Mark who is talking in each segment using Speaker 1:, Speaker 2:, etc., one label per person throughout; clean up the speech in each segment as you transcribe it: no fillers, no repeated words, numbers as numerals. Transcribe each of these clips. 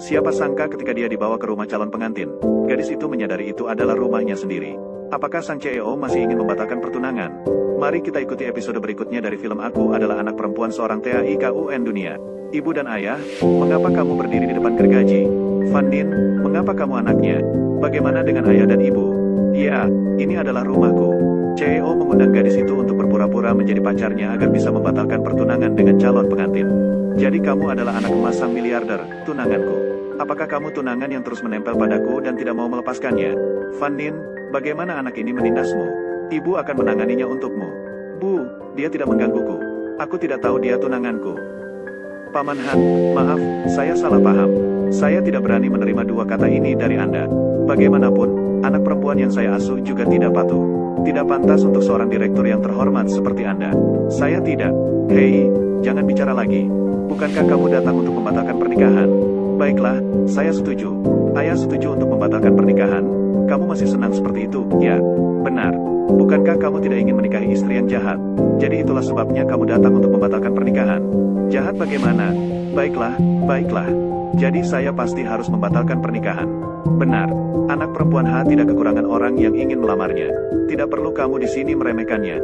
Speaker 1: Siapa sangka ketika dia dibawa ke rumah calon pengantin, gadis itu menyadari itu adalah rumahnya sendiri. Apakah sang CEO masih ingin membatalkan pertunangan? Mari kita ikuti episode berikutnya dari film Aku Adalah Anak Perempuan Seorang TAIKUN Dunia. Ibu dan ayah, mengapa kamu berdiri di depan gergaji? Van Dien, mengapa kamu anaknya? Bagaimana dengan ayah dan ibu? Ya, ini adalah rumahku. CEO mengundang gadis itu untuk berpura-pura menjadi pacarnya agar bisa membatalkan pertunangan dengan calon pengantin. Jadi kamu adalah anak emas sang miliarder, tunanganku. Apakah kamu tunangan yang terus menempel padaku dan tidak mau melepaskannya? Van Dien, bagaimana anak ini menindasmu? Ibu akan menanganinya untukmu. Bu, dia tidak menggangguku. Aku tidak tahu dia tunanganku. Paman Han, maaf, saya salah paham. Saya tidak berani menerima dua kata ini dari Anda. Bagaimanapun, anak perempuan yang saya asuh juga tidak patuh. Tidak pantas untuk seorang direktur yang terhormat seperti Anda. Saya tidak. Hei, jangan bicara lagi. Bukankah kamu datang untuk membatalkan pernikahan? Baiklah, saya setuju. Ayah setuju untuk membatalkan pernikahan. Kamu masih senang seperti itu, ya? Benar. Bukankah kamu tidak ingin menikahi istri yang jahat? Jadi itulah sebabnya kamu datang untuk membatalkan pernikahan. Jahat bagaimana? Baiklah, baiklah. Jadi saya pasti harus membatalkan pernikahan. Benar. Anak perempuan H tidak kekurangan orang yang ingin melamarnya. Tidak perlu kamu di sini meremehkannya.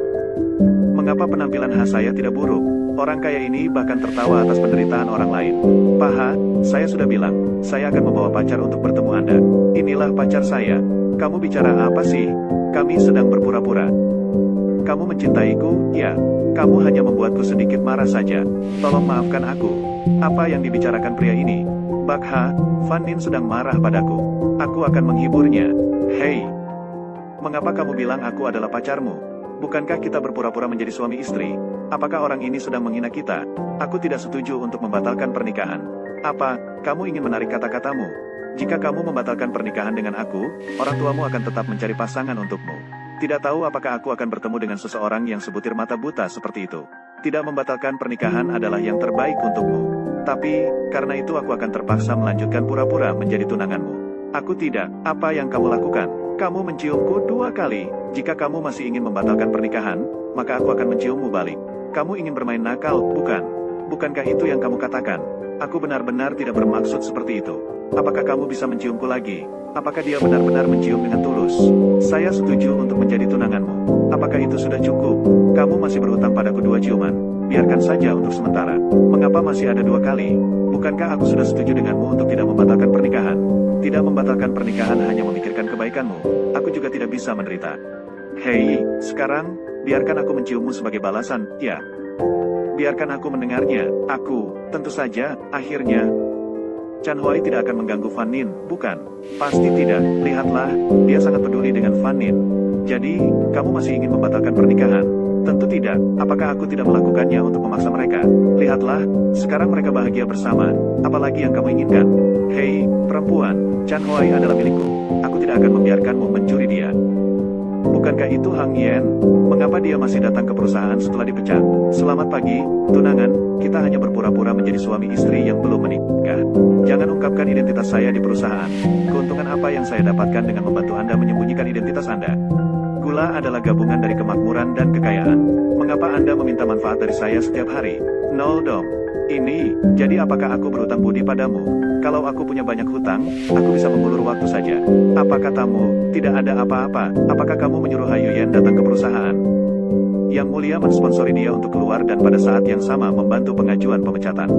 Speaker 1: Mengapa penampilan H saya tidak buruk? Orang kaya ini bahkan tertawa atas penderitaan orang lain. Pak H, saya sudah bilang, saya akan membawa pacar untuk bertemu Anda. Inilah pacar saya. Kamu bicara apa sih? Kami sedang berpura-pura. Kamu mencintaiku, ya. Kamu hanya membuatku sedikit marah saja. Tolong maafkan aku. Apa yang dibicarakan pria ini? Bak H, Van Dien sedang marah padaku. Aku akan menghiburnya. Hei. Mengapa kamu bilang aku adalah pacarmu? Bukankah kita berpura-pura menjadi suami istri? Apakah orang ini sedang menghina kita? Aku tidak setuju untuk membatalkan pernikahan. Apa, kamu ingin menarik kata-katamu? Jika kamu membatalkan pernikahan dengan aku, orang tuamu akan tetap mencari pasangan untukmu. Tidak tahu apakah aku akan bertemu dengan seseorang yang sebutir mata buta seperti itu. Tidak membatalkan pernikahan adalah yang terbaik untukmu. Tapi, karena itu aku akan terpaksa melanjutkan pura-pura menjadi tunanganmu. Aku tidak. Apa yang kamu lakukan? Kamu menciumku 2 kali. Jika kamu masih ingin membatalkan pernikahan, maka aku akan menciummu balik. Kamu ingin bermain nakal, bukan? Bukankah itu yang kamu katakan? Aku benar-benar tidak bermaksud seperti itu. Apakah kamu bisa menciumku lagi? Apakah dia benar-benar mencium dengan tulus? Saya setuju untuk menjadi tunanganmu. Apakah itu sudah cukup? Kamu masih berhutang padaku 2 ciuman. Biarkan saja untuk sementara. Mengapa masih ada 2 kali? Bukankah aku sudah setuju denganmu untuk tidak membatalkan pernikahan? Tidak membatalkan pernikahan hanya memikirkan kebaikanmu. Aku juga tidak bisa menderita. Hei, sekarang, biarkan aku menciummu sebagai balasan, ya. Biarkan aku mendengarnya. Aku, tentu saja, akhirnya. Chan Huai tidak akan mengganggu Van Dien, bukan? Pasti tidak. Lihatlah, dia sangat peduli dengan Van Dien. Jadi, kamu masih ingin membatalkan pernikahan? Tentu tidak. Apakah aku tidak melakukannya untuk memaksa mereka? Lihatlah, sekarang mereka bahagia bersama. Apalagi yang kamu inginkan? Hei, perempuan, Chan Huai adalah milikku. Aku tidak akan membiarkanmu mencuri dia. Bukankah itu Hang Yen? Mengapa dia masih datang ke perusahaan setelah dipecat? Selamat pagi, tunangan, kita hanya berpura-pura menjadi suami istri yang belum menikah. Jangan ungkapkan identitas saya di perusahaan. Keuntungan apa yang saya dapatkan dengan membantu Anda menyembunyikan identitas Anda? Gula adalah gabungan dari kemakmuran dan kekayaan. Mengapa Anda meminta manfaat dari saya setiap hari? Nol dong. Ini, jadi apakah aku berhutang budi padamu? Kalau aku punya banyak hutang, aku bisa mengulur waktu saja. Apa katamu, tidak ada apa-apa? Apakah kamu menyuruh Hayu Yen datang ke perusahaan? Yang mulia mensponsori dia untuk keluar dan pada saat yang sama membantu pengajuan pemecatan.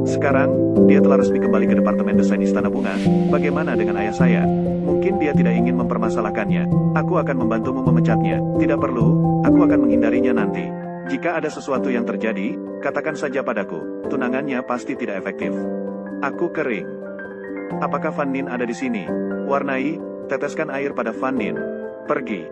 Speaker 1: Sekarang, dia telah resmi kembali ke Departemen Desain Istana Bunga. Bagaimana dengan ayah saya? Mungkin dia tidak ingin mempermasalahkannya. Aku akan membantumu memecatnya. Tidak perlu, aku akan menghindarinya nanti. Jika ada sesuatu yang terjadi, katakan saja padaku. Tunangannya pasti tidak efektif. Aku kering. Apakah Van Dien ada di sini? Warnai, teteskan air pada Van Dien. Pergi.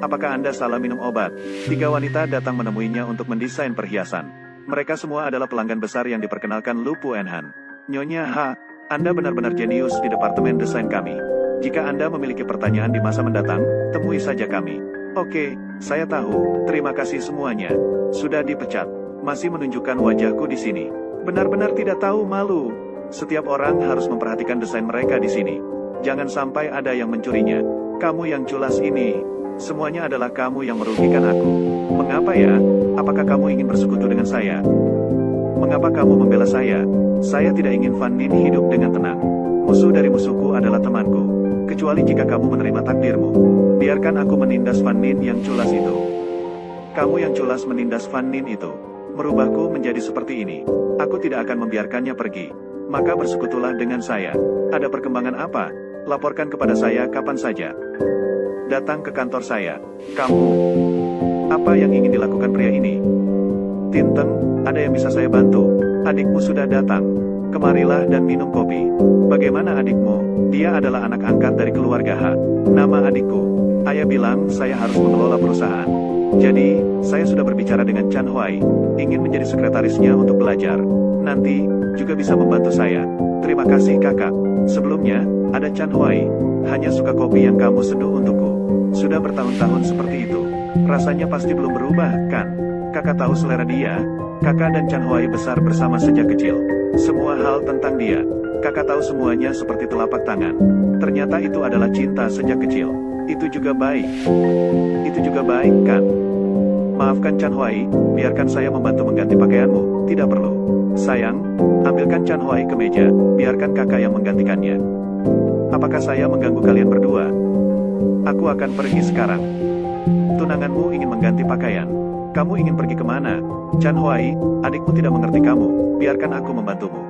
Speaker 1: Apakah Anda salah minum obat? 3 wanita datang menemuinya untuk mendesain perhiasan. Mereka semua adalah pelanggan besar yang diperkenalkan Lu Puenhan. Nyonya Ha, Anda benar-benar jenius di departemen desain kami. Jika Anda memiliki pertanyaan di masa mendatang, temui saja kami. Oke, saya tahu. Terima kasih semuanya. Sudah dipecat. Masih menunjukkan wajahku di sini. Benar-benar tidak tahu malu. Setiap orang harus memperhatikan desain mereka di sini. Jangan sampai ada yang mencurinya. Kamu yang culas ini. Semuanya adalah kamu yang merugikan aku. Mengapa ya? Apakah kamu ingin bersekutu dengan saya? Mengapa kamu membela saya? Saya tidak ingin Fan Nin hidup dengan tenang. Musuh dari musuhku adalah temanku. Kecuali jika kamu menerima takdirmu. Biarkan aku menindas Fan Nin yang culas itu. Kamu yang culas menindas Fan Nin itu. Merubahku menjadi seperti ini. Aku tidak akan membiarkannya pergi. Maka bersekutulah dengan saya. Ada perkembangan apa? Laporkan kepada saya kapan saja. Datang ke kantor saya. Kamu. Apa yang ingin dilakukan pria ini? Tinteng, ada yang bisa saya bantu? Adikmu sudah datang. Kemarilah dan minum kopi. Bagaimana adikmu? Dia adalah anak angkat dari keluarga H. Nama adikku. Ayah bilang saya harus mengelola perusahaan. Jadi, saya sudah berbicara dengan Chan Huai. Ingin menjadi sekretarisnya untuk belajar. Nanti, juga bisa membantu saya. Terima kasih kakak. Sebelumnya, ada Chan Huai. Hanya suka kopi yang kamu seduh untukku. Sudah bertahun-tahun seperti itu. Rasanya pasti belum berubah, kan? Kakak tahu selera dia. Kakak dan Chan Huai besar bersama sejak kecil. Semua hal tentang dia. Kakak tahu semuanya seperti telapak tangan. Ternyata itu adalah cinta sejak kecil. Itu juga baik. Itu juga baik, kan? Maafkan Chan Huai, biarkan saya membantu mengganti pakaianmu. Tidak perlu. Sayang, ambilkan Chan Huai ke meja. Biarkan kakak yang menggantikannya. Apakah saya mengganggu kalian berdua? Aku akan pergi sekarang. Tunanganmu ingin mengganti pakaian. Kamu ingin pergi kemana? Chan Huai, adikmu tidak mengerti kamu. Biarkan aku membantumu.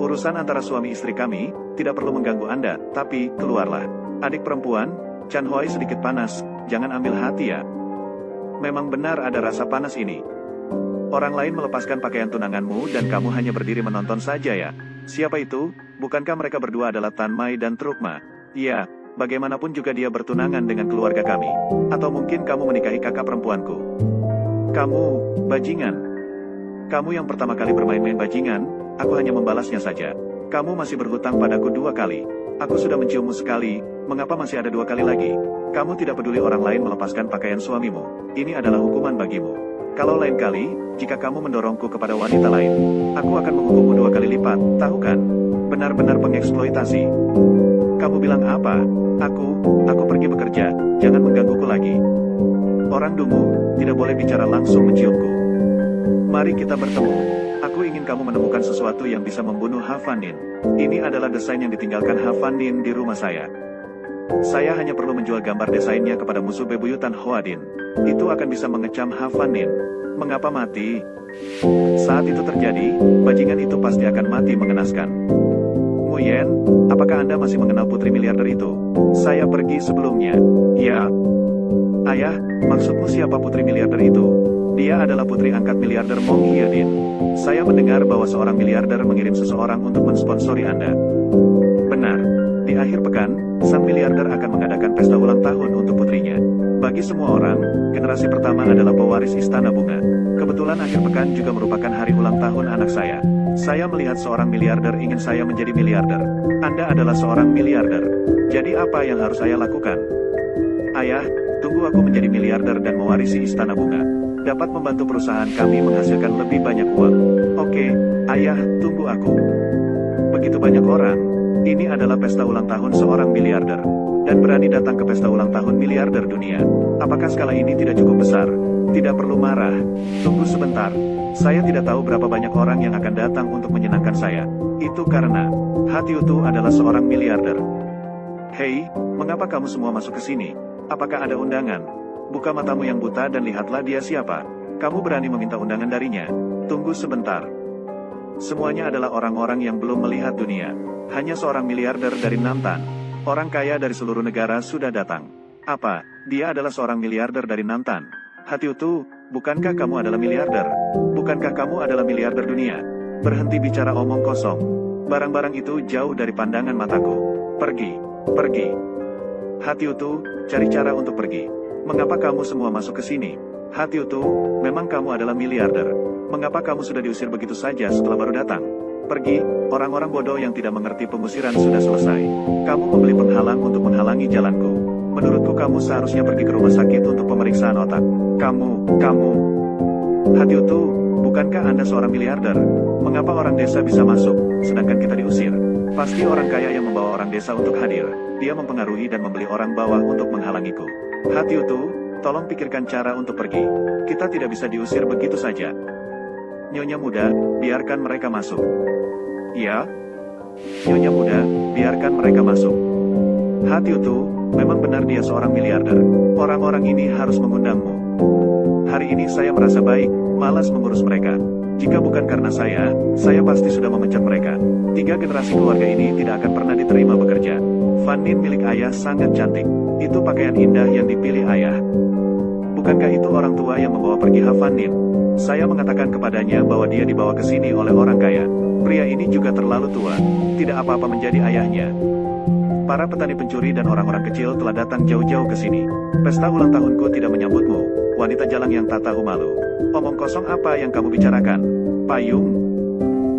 Speaker 1: Urusan antara suami istri kami, tidak perlu mengganggu Anda, tapi, keluarlah. Adik perempuan, Chan Huai sedikit panas, jangan ambil hati ya. Memang benar ada rasa panas ini. Orang lain melepaskan pakaian tunanganmu dan kamu hanya berdiri menonton saja ya. Siapa itu? Bukankah mereka berdua adalah Tan Mai dan Trukma? Iya, bagaimanapun juga dia bertunangan dengan keluarga kami. Atau mungkin kamu menikahi kakak perempuanku. Kamu, bajingan. Kamu yang pertama kali bermain-main bajingan, aku hanya membalasnya saja. Kamu masih berhutang padaku 2 kali. Aku sudah menciummu sekali, mengapa masih ada 2 kali lagi? Kamu tidak peduli orang lain melepaskan pakaian suamimu. Ini adalah hukuman bagimu. Kalau lain kali, jika kamu mendorongku kepada wanita lain, aku akan menghukummu 2 kali lipat, tahu kan? Benar-benar pengeksploitasi. Kamu bilang apa? Aku pergi bekerja, jangan menggangguku lagi. Orang dungu, tidak boleh bicara langsung menciumku. Mari kita bertemu. Aku ingin kamu menemukan sesuatu yang bisa membunuh Ha Fan Nin. Ini adalah desain yang ditinggalkan Ha Fan Nin di rumah saya. Saya hanya perlu menjual gambar desainnya kepada musuh bebuyutan Hoadin. Itu akan bisa mengecam Ha Fan Nin. Mengapa mati? Saat itu terjadi, bajingan itu pasti akan mati mengenaskan. Nguyen, apakah Anda masih mengenal putri miliarder itu? Saya pergi sebelumnya. Ya. Ayah, maksudmu siapa putri miliarder itu? Dia adalah putri angkat miliarder Mong Hyedin. Saya mendengar bahwa seorang miliarder mengirim seseorang untuk mensponsori Anda. Benar. Di akhir pekan, sang miliarder akan mengadakan pesta ulang tahun untuk putrinya. Bagi semua orang, generasi pertama adalah pewaris Istana Bunga. Kebetulan akhir pekan juga merupakan hari ulang tahun anak saya. Saya melihat seorang miliarder ingin saya menjadi miliarder. Anda adalah seorang miliarder. Jadi apa yang harus saya lakukan? Ayah, tunggu aku menjadi miliarder dan mewarisi Istana Bunga. Dapat membantu perusahaan kami menghasilkan lebih banyak uang. Oke, ayah, tunggu aku. Begitu banyak orang. Ini adalah pesta ulang tahun seorang miliarder. Dan berani datang ke pesta ulang tahun miliarder dunia. Apakah skala ini tidak cukup besar? Tidak perlu marah. Tunggu sebentar. Saya tidak tahu berapa banyak orang yang akan datang untuk menyenangkan saya. Itu karena Hatiutu adalah seorang miliarder. Hei, mengapa kamu semua masuk ke sini? Apakah ada undangan? Buka matamu yang buta dan lihatlah dia siapa. Kamu berani meminta undangan darinya. Tunggu sebentar. Semuanya adalah orang-orang yang belum melihat dunia. Hanya seorang miliarder dari Namtan. Orang kaya dari seluruh negara sudah datang. Apa? Dia adalah seorang miliarder dari Namtan. Hatiutu, bukankah kamu adalah miliarder? Bukankah kamu adalah miliarder dunia? Berhenti bicara omong kosong. Barang-barang itu jauh dari pandangan mataku. Pergi. Pergi. Hatiutu, cari cara untuk pergi. Mengapa kamu semua masuk ke sini? Hatiutu, memang kamu adalah miliarder. Mengapa kamu sudah diusir begitu saja setelah baru datang? Pergi, orang-orang bodoh yang tidak mengerti pengusiran sudah selesai. Kamu membeli penghalang untuk menghalangi jalanku. Menurutku kamu seharusnya pergi ke rumah sakit untuk pemeriksaan otak. Kamu. Hatiutu, bukankah Anda seorang miliarder? Mengapa orang desa bisa masuk, sedangkan kita diusir? Pasti orang kaya yang membawa orang desa untuk hadir. Dia mempengaruhi dan membeli orang bawah untuk menghalangiku. Hatiutu, tolong pikirkan cara untuk pergi. Kita tidak bisa diusir begitu saja. Nyonya muda, biarkan mereka masuk. Ya? Nyonya muda, biarkan mereka masuk. Hati itu, memang benar dia seorang miliarder. Orang-orang ini harus mengundangmu. Hari ini saya merasa baik, malas mengurus mereka. Jika bukan karena saya pasti sudah memecat mereka. 3 generasi keluarga ini tidak akan pernah diterima bekerja. Fan Nin milik ayah sangat cantik. Itu pakaian indah yang dipilih ayah. Bukankah itu orang tua yang membawa pergi Ha Fan Nin? Saya mengatakan kepadanya bahwa dia dibawa ke sini oleh orang kaya. Pria ini juga terlalu tua, tidak apa-apa menjadi ayahnya. Para petani pencuri dan orang-orang kecil telah datang jauh-jauh ke sini. Pesta ulang tahunku tidak menyambutmu, wanita jalang yang tak tahu malu. Omong kosong apa yang kamu bicarakan? Payung?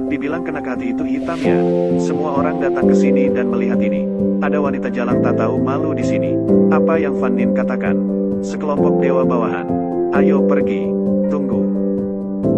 Speaker 1: Dibilang kena hati itu hitam ya. Semua orang datang ke sini dan melihat ini. Ada wanita jalang tak tahu malu di sini. Apa yang Fan Nin katakan? Sekelompok dewa bawahan. Ayo pergi. Tunggu.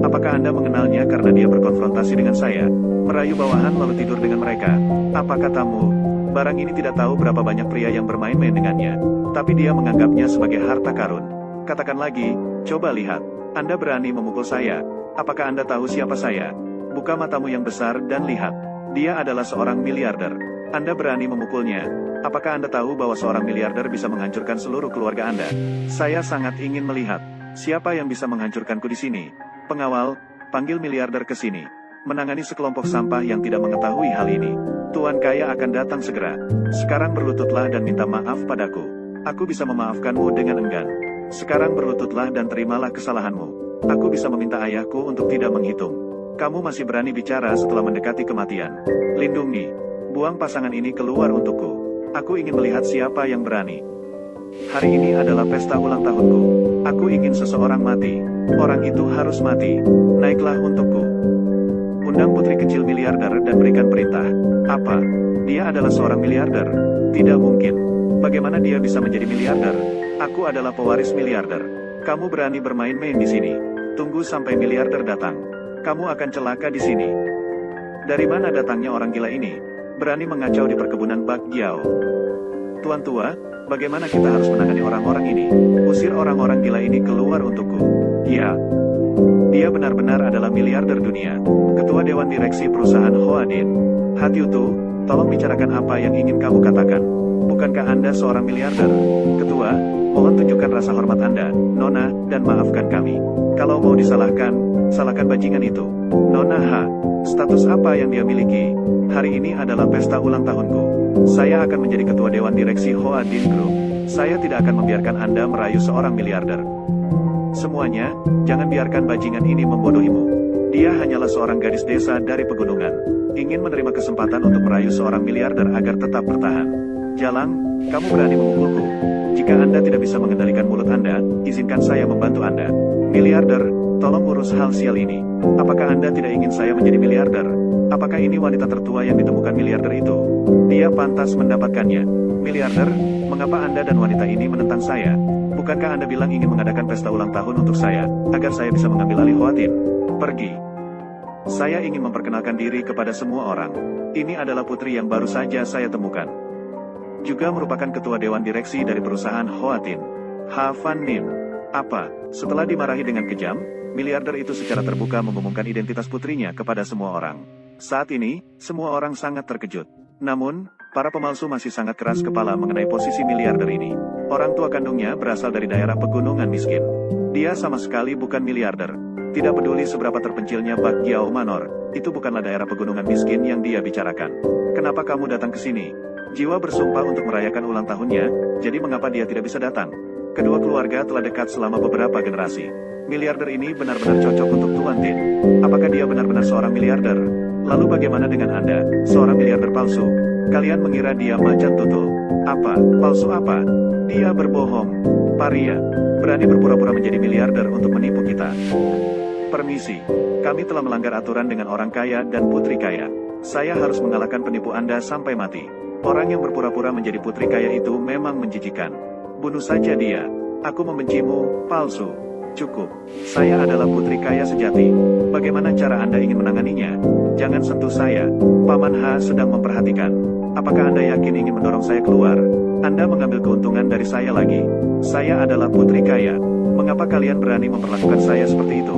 Speaker 1: Apakah Anda mengenalnya karena dia berkonfrontasi dengan saya? Merayu bawahan lalu tidur dengan mereka. Apa katamu? Barang ini tidak tahu berapa banyak pria yang bermain-main dengannya. Tapi dia menganggapnya sebagai harta karun. Katakan lagi, coba lihat. Anda berani memukul saya. Apakah Anda tahu siapa saya? Buka matamu yang besar dan lihat. Dia adalah seorang miliarder. Anda berani memukulnya. Apakah Anda tahu bahwa seorang miliarder bisa menghancurkan seluruh keluarga Anda? Saya sangat ingin melihat. Siapa yang bisa menghancurkanku di sini? Pengawal, panggil miliarder ke sini. Menangani sekelompok sampah yang tidak mengetahui hal ini. Tuan kaya akan datang segera. Sekarang berlututlah dan minta maaf padaku. Aku bisa memaafkanmu dengan enggan. Sekarang berlututlah dan terimalah kesalahanmu. Aku bisa meminta ayahku untuk tidak menghitung. Kamu masih berani bicara setelah mendekati kematian. Lindungi. Buang pasangan ini keluar untukku. Aku ingin melihat siapa yang berani. Hari ini adalah pesta ulang tahunku. Aku ingin seseorang mati. Orang itu harus mati. Naiklah untukku. Undang putri kecil miliarder dan berikan perintah. Apa? Dia adalah seorang miliarder? Tidak mungkin. Bagaimana dia bisa menjadi miliarder? Aku adalah pewaris miliarder. Kamu berani bermain-main di sini. Tunggu sampai miliarder datang. Kamu akan celaka di sini. Dari mana datangnya orang gila ini? Berani mengacau di perkebunan Bak Giao. Tuan tua, bagaimana kita harus menangani orang-orang ini? Usir orang-orang gila ini keluar untukku. Ya. Dia benar-benar adalah miliarder dunia. Ketua Dewan Direksi Perusahaan Hoadin. Hatyutu, tolong bicarakan apa yang ingin kamu katakan. Bukankah Anda seorang miliarder? Ketua, mohon tunjukkan rasa hormat Anda, Nona, dan maafkan kami. Kalau mau disalahkan, salahkan bajingan itu. Nona Ha, status apa yang dia miliki? Hari ini adalah pesta ulang tahunku. Saya akan menjadi ketua Dewan Direksi Hoadin Group. Saya tidak akan membiarkan Anda merayu seorang miliarder. Semuanya, jangan biarkan bajingan ini membodohimu. Dia hanyalah seorang gadis desa dari pegunungan. Ingin menerima kesempatan untuk merayu seorang miliarder agar tetap bertahan. Jalang, kamu berani memukulku. Jika Anda tidak bisa mengendalikan mulut Anda, izinkan saya membantu Anda. Miliarder, tolong urus hal sial ini. Apakah Anda tidak ingin saya menjadi miliarder? Apakah ini wanita tertua yang ditemukan miliarder itu? Dia pantas mendapatkannya. Miliarder, mengapa Anda dan wanita ini menentang saya? Bukankah Anda bilang ingin mengadakan pesta ulang tahun untuk saya, agar saya bisa mengambil alih Hoatin? Pergi. Saya ingin memperkenalkan diri kepada semua orang. Ini adalah putri yang baru saja saya temukan. Juga merupakan ketua dewan direksi dari perusahaan Hoatin. Ha Fan Nin. Apa? Setelah dimarahi dengan kejam, miliarder itu secara terbuka mengumumkan identitas putrinya kepada semua orang. Saat ini, semua orang sangat terkejut. Namun, para pemalsu masih sangat keras kepala mengenai posisi miliarder ini. Orang tua kandungnya berasal dari daerah pegunungan miskin. Dia sama sekali bukan miliarder. Tidak peduli seberapa terpencilnya Bak Giao Manor, itu bukanlah daerah pegunungan miskin yang dia bicarakan. Kenapa kamu datang ke sini? Jiwa bersumpah untuk merayakan ulang tahunnya, jadi mengapa dia tidak bisa datang? Kedua keluarga telah dekat selama beberapa generasi. Miliarder ini benar-benar cocok untuk Tuan Tin. Apakah dia benar-benar seorang miliarder? Lalu bagaimana dengan Anda, seorang miliarder palsu? Kalian mengira dia macan tutul. Apa? Palsu apa? Dia berbohong. Paria. Berani berpura-pura menjadi miliarder untuk menipu kita. Permisi. Kami telah melanggar aturan dengan orang kaya dan putri kaya. Saya harus mengalahkan penipu Anda sampai mati. Orang yang berpura-pura menjadi putri kaya itu memang menjijikan. Bunuh saja dia. Aku membencimu, palsu. Cukup. Saya adalah putri kaya sejati. Bagaimana cara Anda ingin menanganinya? Jangan sentuh saya. Paman Ha sedang memperhatikan. Apakah Anda yakin ingin mendorong saya keluar? Anda mengambil keuntungan dari saya lagi. Saya adalah putri kaya. Mengapa kalian berani memperlakukan saya seperti itu?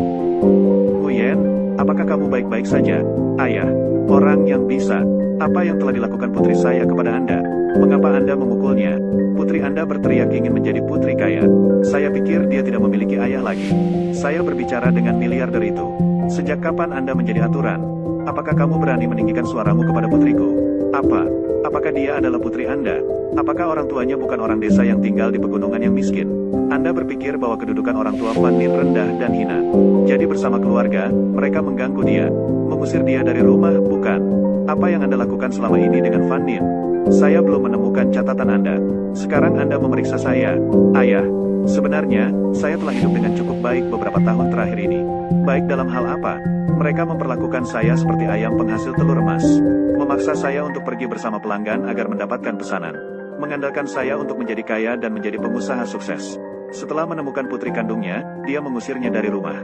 Speaker 1: Nguyen, apakah kamu baik-baik saja? Ayah, orang yang bisa. Apa yang telah dilakukan putri saya kepada Anda? Mengapa Anda memukulnya? Putri Anda berteriak ingin menjadi putri kaya. Saya pikir dia tidak memiliki ayah lagi. Saya berbicara dengan miliarder itu. Sejak kapan Anda menjadi aturan? Apakah kamu berani meninggikan suaramu kepada putriku? Apa? Apakah dia adalah putri Anda? Apakah orang tuanya bukan orang desa yang tinggal di pegunungan yang miskin? Anda berpikir bahwa kedudukan orang tua Fan Nin rendah dan hina. Jadi bersama keluarga, mereka mengganggu dia. Mengusir dia dari rumah, bukan? Apa yang Anda lakukan selama ini dengan Fan Nin? Saya belum menemukan catatan Anda. Sekarang Anda memeriksa saya. Ayah, sebenarnya, saya telah hidup dengan cukup baik beberapa tahun terakhir ini. Baik dalam hal apa? Mereka memperlakukan saya seperti ayam penghasil telur emas. Memaksa saya untuk pergi bersama pelanggan agar mendapatkan pesanan. Mengandalkan saya untuk menjadi kaya dan menjadi pengusaha sukses. Setelah menemukan putri kandungnya, dia mengusirnya dari rumah.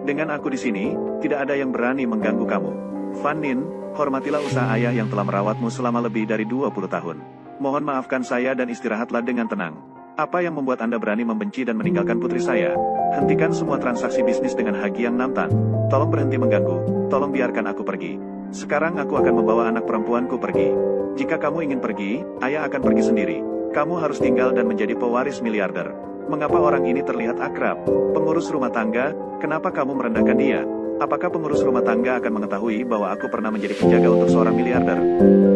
Speaker 1: Dengan aku di sini, tidak ada yang berani mengganggu kamu. Fan Nin, hormatilah usaha ayah yang telah merawatmu selama lebih dari 20 tahun. Mohon maafkan saya dan istirahatlah dengan tenang. Apa yang membuat Anda berani membenci dan meninggalkan putri saya? Hentikan semua transaksi bisnis dengan Hagiang Namtan. Tolong berhenti mengganggu, tolong biarkan aku pergi. Sekarang aku akan membawa anak perempuanku pergi. Jika kamu ingin pergi, ayah akan pergi sendiri. Kamu harus tinggal dan menjadi pewaris miliarder. Mengapa orang ini terlihat akrab? Pengurus rumah tangga, kenapa kamu merendahkan dia? Apakah pengurus rumah tangga akan mengetahui bahwa aku pernah menjadi penjaga untuk seorang miliarder?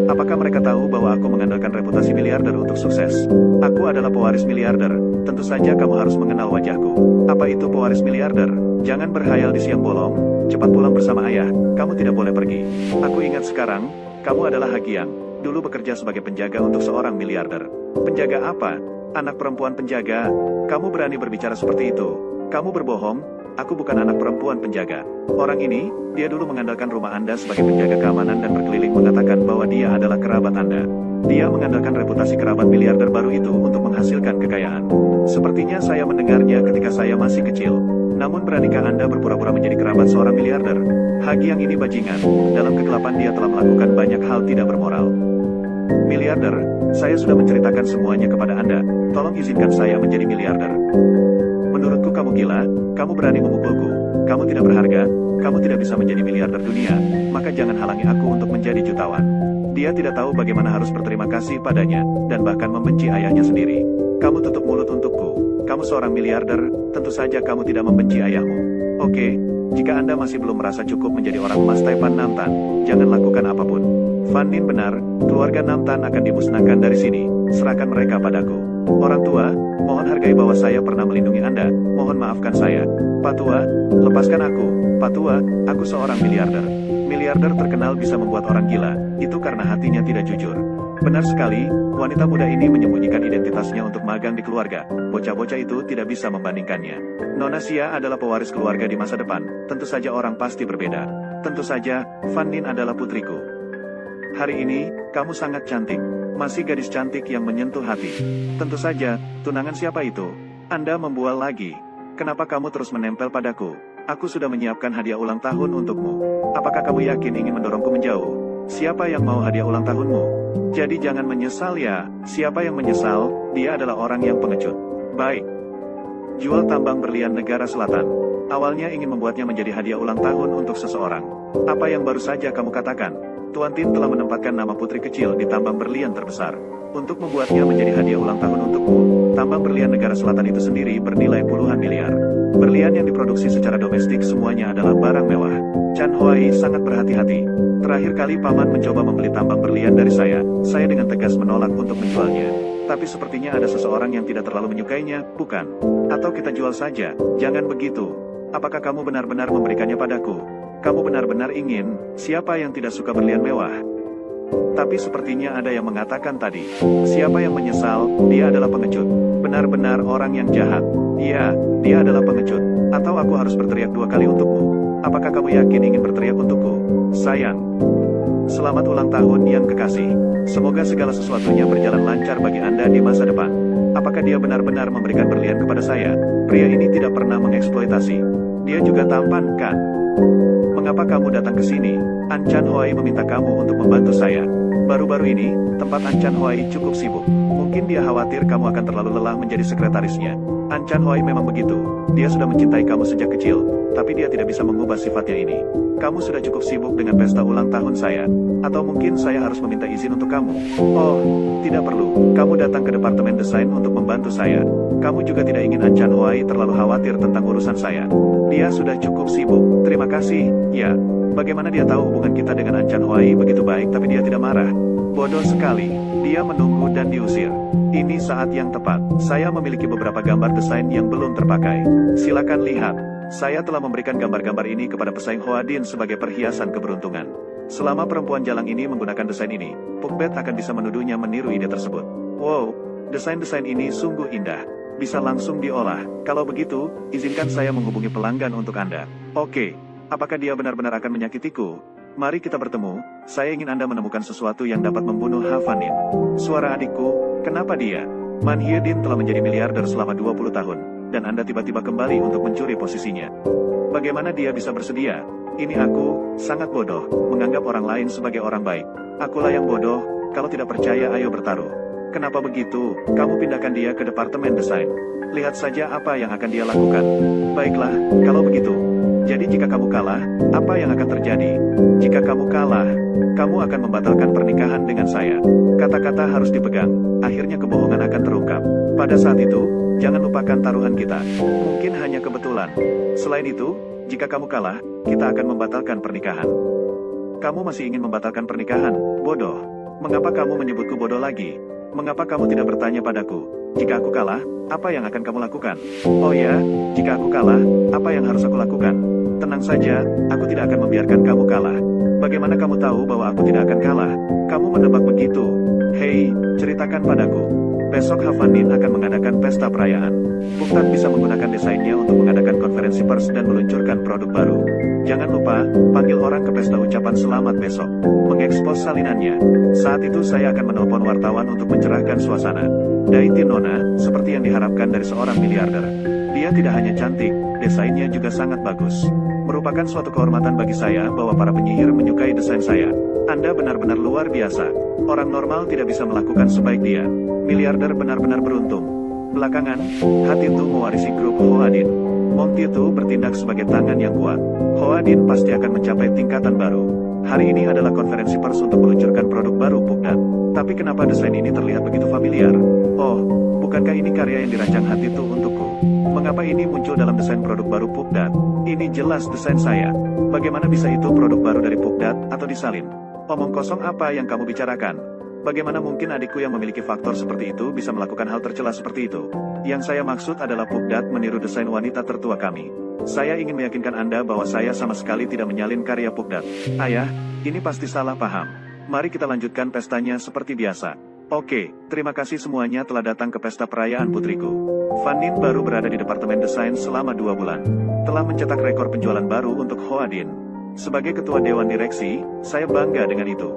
Speaker 1: Apakah mereka tahu bahwa aku mengandalkan reputasi miliarder untuk sukses? Aku adalah pewaris miliarder, tentu saja kamu harus mengenal wajahku. Apa itu pewaris miliarder? Jangan berhayal di siang bolong, cepat pulang bersama ayah, kamu tidak boleh pergi. Aku ingat sekarang, kamu adalah Hagiang, dulu bekerja sebagai penjaga untuk seorang miliarder. Penjaga apa? Anak perempuan penjaga? Kamu berani berbicara seperti itu? Kamu berbohong. Aku bukan anak perempuan penjaga. Orang ini, dia dulu mengandalkan rumah Anda sebagai penjaga keamanan dan berkeliling mengatakan bahwa dia adalah kerabat Anda. Dia mengandalkan reputasi kerabat miliarder baru itu untuk menghasilkan kekayaan. Sepertinya saya mendengarnya ketika saya masih kecil. Namun beranikah Anda berpura-pura menjadi kerabat seorang miliarder? Hagiang ini bajingan. Dalam kegelapan dia telah melakukan banyak hal tidak bermoral. Miliarder, saya sudah menceritakan semuanya kepada Anda. Tolong izinkan saya menjadi miliarder. Menurutku kamu gila, kamu berani memukulku, kamu tidak berharga, kamu tidak bisa menjadi miliarder dunia, maka jangan halangi aku untuk menjadi jutawan. Dia tidak tahu bagaimana harus berterima kasih padanya, dan bahkan membenci ayahnya sendiri. Kamu tutup mulut untukku, kamu seorang miliarder, tentu saja kamu tidak membenci ayahmu. Oke, jika Anda masih belum merasa cukup menjadi orang emas Taipan Namtan, jangan lakukan apapun. Fan Nin benar, keluarga Namtan akan dimusnahkan dari sini, serahkan mereka padaku. Orang tua, mohon hargai bahwa saya pernah melindungi Anda, mohon maafkan saya. Pak Tua, lepaskan aku. Pak Tua, aku seorang miliarder. Miliarder terkenal bisa membuat orang gila, itu karena hatinya tidak jujur. Benar sekali, wanita muda ini menyembunyikan identitasnya untuk magang di keluarga, bocah-bocah itu tidak bisa membandingkannya. Nona Xia adalah pewaris keluarga di masa depan, tentu saja orang pasti berbeda. Tentu saja, Fan Nin adalah putriku. Hari ini, kamu sangat cantik. Masih gadis cantik yang menyentuh hati. Tentu saja, tunangan siapa itu? Anda membual lagi. Kenapa kamu terus menempel padaku? Aku sudah menyiapkan hadiah ulang tahun untukmu. Apakah kamu yakin ingin mendorongku menjauh? Siapa yang mau hadiah ulang tahunmu? Jadi jangan menyesal ya. Siapa yang menyesal, dia adalah orang yang pengecut. Baik. Jual tambang berlian negara selatan. Awalnya ingin membuatnya menjadi hadiah ulang tahun untuk seseorang. Apa yang baru saja kamu katakan? Tuan Tin telah menempatkan nama putri kecil di tambang berlian terbesar. Untuk membuatnya menjadi hadiah ulang tahun untukmu, tambang berlian negara selatan itu sendiri bernilai puluhan miliar. Berlian yang diproduksi secara domestik semuanya adalah barang mewah. Chan Huai sangat berhati-hati. Terakhir kali paman mencoba membeli tambang berlian dari saya dengan tegas menolak untuk menjualnya. Tapi sepertinya ada seseorang yang tidak terlalu menyukainya, bukan? Atau kita jual saja, jangan begitu. Apakah kamu benar-benar memberikannya padaku? Kamu benar-benar ingin, siapa yang tidak suka berlian mewah? Tapi sepertinya ada yang mengatakan tadi, siapa yang menyesal, dia adalah pengecut. Benar-benar orang yang jahat. Iya, dia adalah pengecut. Atau aku harus berteriak 2 kali untukmu? Apakah kamu yakin ingin berteriak untukku? Sayang. Selamat ulang tahun yang kekasih. Semoga segala sesuatunya berjalan lancar bagi Anda di masa depan. Apakah dia benar-benar memberikan berlian kepada saya? Pria ini tidak pernah mengeksploitasi. Dia juga tampan, kan? Mengapa kamu datang ke sini? An Chan Hoai meminta kamu untuk membantu saya. Baru-baru ini, tempat An Chan Hoai cukup sibuk. Mungkin dia khawatir kamu akan terlalu lelah menjadi sekretarisnya. An Chan Hoai memang begitu. Dia sudah mencintai kamu sejak kecil, tapi dia tidak bisa mengubah sifatnya ini. Kamu sudah cukup sibuk dengan pesta ulang tahun saya. Atau mungkin saya harus meminta izin untuk kamu. Oh, tidak perlu. Kamu datang ke departemen desain untuk membantu saya. Kamu juga tidak ingin An Chan Hoai terlalu khawatir tentang urusan saya. Dia sudah cukup sibuk. Terima kasih. Ya, bagaimana dia tahu hubungan kita dengan An Chan Hoai begitu baik tapi dia tidak marah? Bodoh sekali. Dia menunggu dan diusir. Ini saat yang tepat. Saya memiliki beberapa gambar desain yang belum terpakai. Silakan lihat. Saya telah memberikan gambar-gambar ini kepada pesaing Hoa Din sebagai perhiasan keberuntungan. Selama perempuan jalang ini menggunakan desain ini, Pukbet akan bisa menuduhnya meniru ide tersebut. Wow, desain-desain ini sungguh indah. Bisa langsung diolah. Kalau begitu, izinkan saya menghubungi pelanggan untuk Anda. Oke, apakah dia benar-benar akan menyakitiku? Mari kita bertemu. Saya ingin Anda menemukan sesuatu yang dapat membunuh Havanin. Suara adikku, kenapa dia? Man Hyedin telah menjadi miliarder selama 20 tahun. Dan Anda tiba-tiba kembali untuk mencuri posisinya. Bagaimana dia bisa bersedia? Ini aku, sangat bodoh, menganggap orang lain sebagai orang baik. Akulah yang bodoh, kalau tidak percaya ayo bertaruh. Kenapa begitu? Kamu pindahkan dia ke departemen desain. Lihat saja apa yang akan dia lakukan. Baiklah, kalau begitu. Jadi jika kamu kalah, apa yang akan terjadi? Jika kamu kalah, kamu akan membatalkan pernikahan dengan saya. Kata-kata harus dipegang, akhirnya kebohongan akan terungkap. Pada saat itu, jangan lupakan taruhan kita. Mungkin hanya kebetulan. Selain itu, jika kamu kalah, kita akan membatalkan pernikahan. Kamu masih ingin membatalkan pernikahan? Bodoh. Mengapa kamu menyebutku bodoh lagi? Mengapa kamu tidak bertanya padaku? Jika aku kalah, apa yang akan kamu lakukan? Oh ya, jika aku kalah, apa yang harus aku lakukan? Tenang saja, aku tidak akan membiarkan kamu kalah. Bagaimana kamu tahu bahwa aku tidak akan kalah? Kamu menebak begitu. Hei, ceritakan padaku. Besok Havanin akan mengadakan pesta perayaan. Puktat bisa menggunakan desainnya untuk mengadakan konferensi pers dan meluncurkan produk baru. Jangan lupa, panggil orang ke pesta ucapan selamat besok. Mengekspos salinannya. Saat itu saya akan menelpon wartawan untuk mencerahkan suasana. Daiti Nona, seperti yang diharapkan dari seorang miliarder. Dia tidak hanya cantik, desainnya juga sangat bagus. Merupakan suatu kehormatan bagi saya bahwa para penyihir menyukai desain saya. Anda benar-benar luar biasa. Orang normal tidak bisa melakukan sebaik dia. Miliarder benar-benar beruntung. Belakangan, Hati itu mewarisi grup Hoa Din. Monty itu bertindak sebagai tangan yang kuat. Hoa Din pasti akan mencapai tingkatan baru. Hari ini adalah konferensi pers untuk meluncurkan produk baru Pukdat. Tapi kenapa desain ini terlihat begitu familiar? Oh, bukankah ini karya yang dirancang Hati itu untukku? Mengapa ini muncul dalam desain produk baru Pukdat? Ini jelas desain saya. Bagaimana bisa itu produk baru dari Pukdat atau disalin? Omong kosong apa yang kamu bicarakan? Bagaimana mungkin adikku yang memiliki faktor seperti itu bisa melakukan hal tercela seperti itu? Yang saya maksud adalah Pukdat meniru desain wanita tertua kami. Saya ingin meyakinkan Anda bahwa saya sama sekali tidak menyalin karya Pukdat. Ayah, ini pasti salah paham. Mari kita lanjutkan pestanya seperti biasa. Oke, terima kasih semuanya telah datang ke pesta perayaan putriku. Vanin baru berada di departemen desain selama 2 bulan. Telah mencetak rekor penjualan baru untuk Hoa Din. Sebagai ketua dewan direksi, saya bangga dengan itu.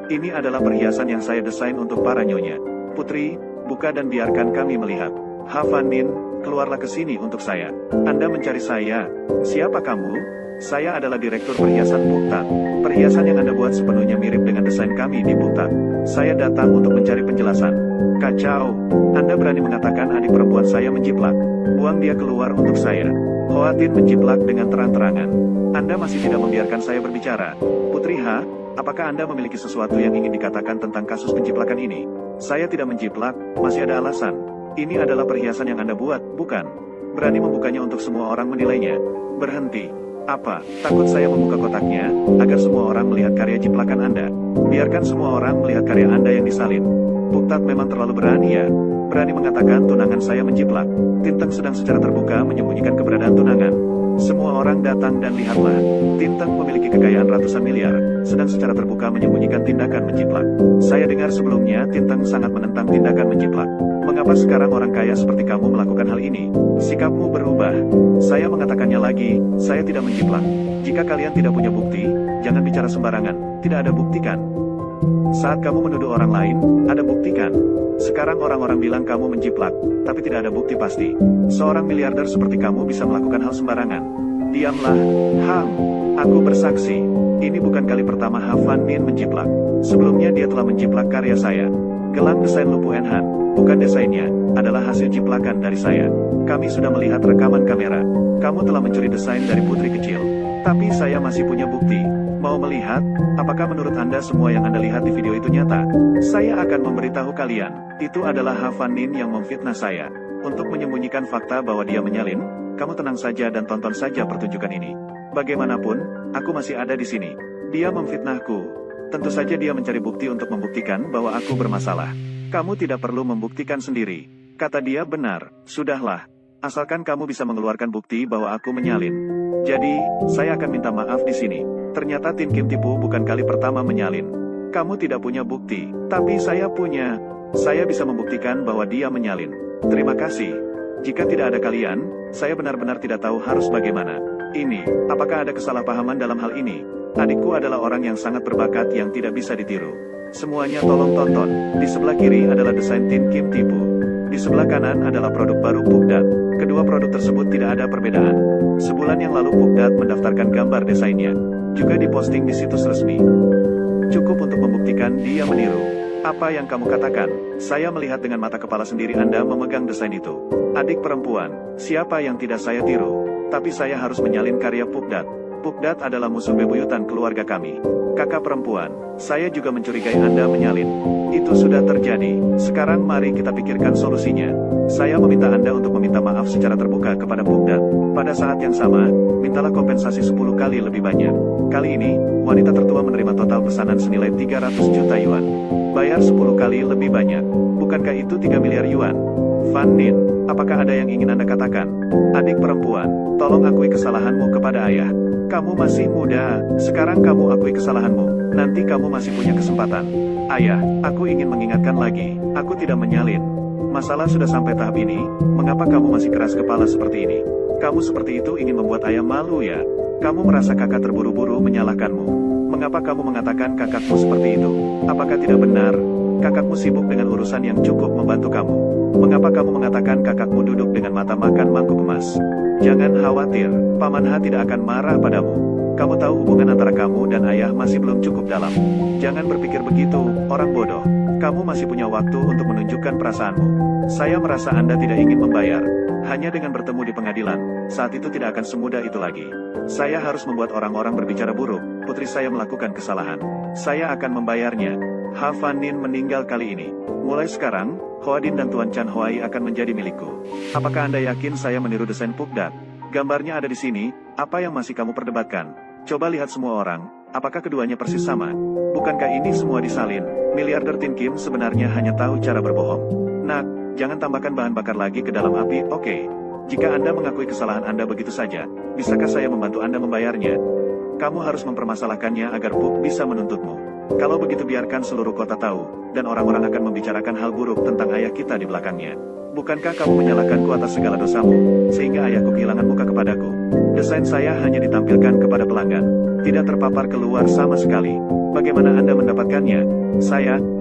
Speaker 1: Ini adalah perhiasan yang saya desain untuk para nyonya. Putri, buka dan biarkan kami melihat. Havanin, keluarlah ke sini untuk saya. Anda mencari saya. Siapa kamu? Saya adalah direktur perhiasan Puktat. Perhiasan yang Anda buat sepenuhnya mirip dengan desain kami di Puktat. Saya datang untuk mencari penjelasan. Kacau. Anda berani mengatakan adik perempuan saya menjiplak. Buang dia keluar untuk saya. Hoa Din menjiplak dengan terang-terangan. Anda masih tidak membiarkan saya berbicara. Putri Ha, apakah Anda memiliki sesuatu yang ingin dikatakan tentang kasus penjiplakan ini? Saya tidak menjiplak, masih ada alasan. Ini adalah perhiasan yang Anda buat, bukan? Berani membukanya untuk semua orang menilainya. Berhenti. Apa? Takut saya membuka kotaknya, agar semua orang melihat karya jiplakan Anda. Biarkan semua orang melihat karya Anda yang disalin. Puktat memang terlalu berani ya. Berani mengatakan tunangan saya menjiplak. Tinteng sedang secara terbuka menyembunyikan keberadaan tunangan. Semua orang datang dan lihatlah. Tinteng memiliki kekayaan ratusan miliar, sedang secara terbuka menyembunyikan tindakan menjiplak. Saya dengar sebelumnya Tinteng sangat menentang tindakan menjiplak. Mengapa sekarang orang kaya seperti kamu melakukan hal ini? Sikapmu berubah. Saya mengatakannya lagi, saya tidak menjiplak. Jika kalian tidak punya bukti, jangan bicara sembarangan. Tidak ada bukti kan? Saat kamu menuduh orang lain, ada bukti kan? Sekarang orang-orang bilang kamu menjiplak, tapi tidak ada bukti pasti. Seorang miliarder seperti kamu bisa melakukan hal sembarangan. Diamlah, Ham. Aku bersaksi. ini bukan kali pertama Havan Nin menjiplak. Sebelumnya dia telah menjiplak karya saya. Gelang desain Lu Puenhan, bukan desainnya, adalah hasil jiplakan dari saya. Kami sudah melihat rekaman kamera. Kamu telah mencuri desain dari putri kecil. Tapi saya masih punya bukti. Mau melihat? Apakah menurut Anda semua yang Anda lihat di video itu nyata? Saya akan memberitahu kalian, itu adalah Havan Nin yang memfitnah saya. Untuk menyembunyikan fakta bahwa dia menyalin, kamu tenang saja dan tonton saja pertunjukan ini. Bagaimanapun, aku masih ada di sini. Dia memfitnahku. Tentu saja dia mencari bukti untuk membuktikan bahwa aku bermasalah. Kamu tidak perlu membuktikan sendiri. Kata dia benar, sudahlah. Asalkan kamu bisa mengeluarkan bukti bahwa aku menyalin. Jadi, saya akan minta maaf di sini. Ternyata Tin Kim Tipu bukan kali pertama menyalin. Kamu tidak punya bukti, tapi saya punya. Saya bisa membuktikan bahwa dia menyalin. Terima kasih. Jika tidak ada kalian, saya benar-benar tidak tahu harus bagaimana. Ini, apakah ada kesalahpahaman dalam hal ini? Adikku adalah orang yang sangat berbakat yang tidak bisa ditiru. Semuanya tolong tonton. Di sebelah kiri adalah desain Tin Kim Tipu. Di sebelah kanan adalah produk baru Pukdat. Kedua produk tersebut tidak ada perbedaan. Sebulan yang lalu Pukdat mendaftarkan gambar desainnya. Juga diposting di situs resmi. Cukup untuk membuktikan dia meniru. Apa yang kamu katakan? Saya melihat dengan mata kepala sendiri Anda memegang desain itu. Adik perempuan, siapa yang tidak saya tiru? Tapi saya harus menyalin karya Pukdat. Pukdat adalah musuh bebuyutan keluarga kami. Kakak perempuan, saya juga mencurigai Anda menyalin. Itu sudah terjadi. Sekarang mari kita pikirkan solusinya. Saya meminta Anda untuk meminta maaf secara terbuka kepada Pukdat. Pada saat yang sama, mintalah kompensasi 10 kali lebih banyak. Kali ini, wanita tertua menerima total pesanan senilai 300 juta yuan. Bayar 10 kali lebih banyak. Bukankah itu 3 miliar yuan? Van Nin, apakah ada yang ingin Anda katakan? Adik perempuan, tolong akui kesalahanmu kepada ayah. Kamu masih muda, sekarang kamu akui kesalahanmu. Nanti kamu masih punya kesempatan. Ayah, aku ingin mengingatkan lagi, aku tidak menyalin. Masalah sudah sampai tahap ini, mengapa kamu masih keras kepala seperti ini? Kamu seperti itu ingin membuat ayah malu ya? Kamu merasa kakak terburu-buru menyalahkanmu. Mengapa kamu mengatakan kakakmu seperti itu? Apakah tidak benar? Kakakmu sibuk dengan urusan yang cukup membantu kamu. Mengapa kamu mengatakan kakakmu duduk dengan mata makan mangkuk emas? Jangan khawatir, Paman Ha tidak akan marah padamu. Kamu tahu hubungan antara kamu dan ayah masih belum cukup dalam. Jangan berpikir begitu, orang bodoh. Kamu masih punya waktu untuk menunjukkan perasaanmu. Saya merasa Anda tidak ingin membayar. Hanya dengan bertemu di pengadilan, saat itu tidak akan semudah itu lagi. Saya harus membuat orang-orang berbicara buruk, putri saya melakukan kesalahan. Saya akan membayarnya. Havan Nin meninggal kali ini. Mulai sekarang, Hoadin dan Tuan Chan Hoai akan menjadi milikku. Apakah Anda yakin saya meniru desain Pukdat? Gambarnya ada di sini, apa yang masih kamu perdebatkan? Coba lihat semua orang, apakah keduanya persis sama? Bukankah ini semua disalin? Miliarder Tin Kim sebenarnya hanya tahu cara berbohong. Nak, jangan tambahkan bahan bakar lagi ke dalam api, oke? Jika Anda mengakui kesalahan Anda begitu saja, bisakah saya membantu Anda membayarnya? Kamu harus mempermasalahkannya agar Puk bisa menuntutmu. Kalau begitu biarkan seluruh kota tahu, dan orang-orang akan membicarakan hal buruk tentang ayah kita di belakangnya. Bukankah kamu menyalahkanku atas segala dosamu, sehingga ayahku kehilangan muka kepadaku? Desain saya hanya ditampilkan kepada pelanggan, tidak terpapar keluar sama sekali. Bagaimana Anda mendapatkannya?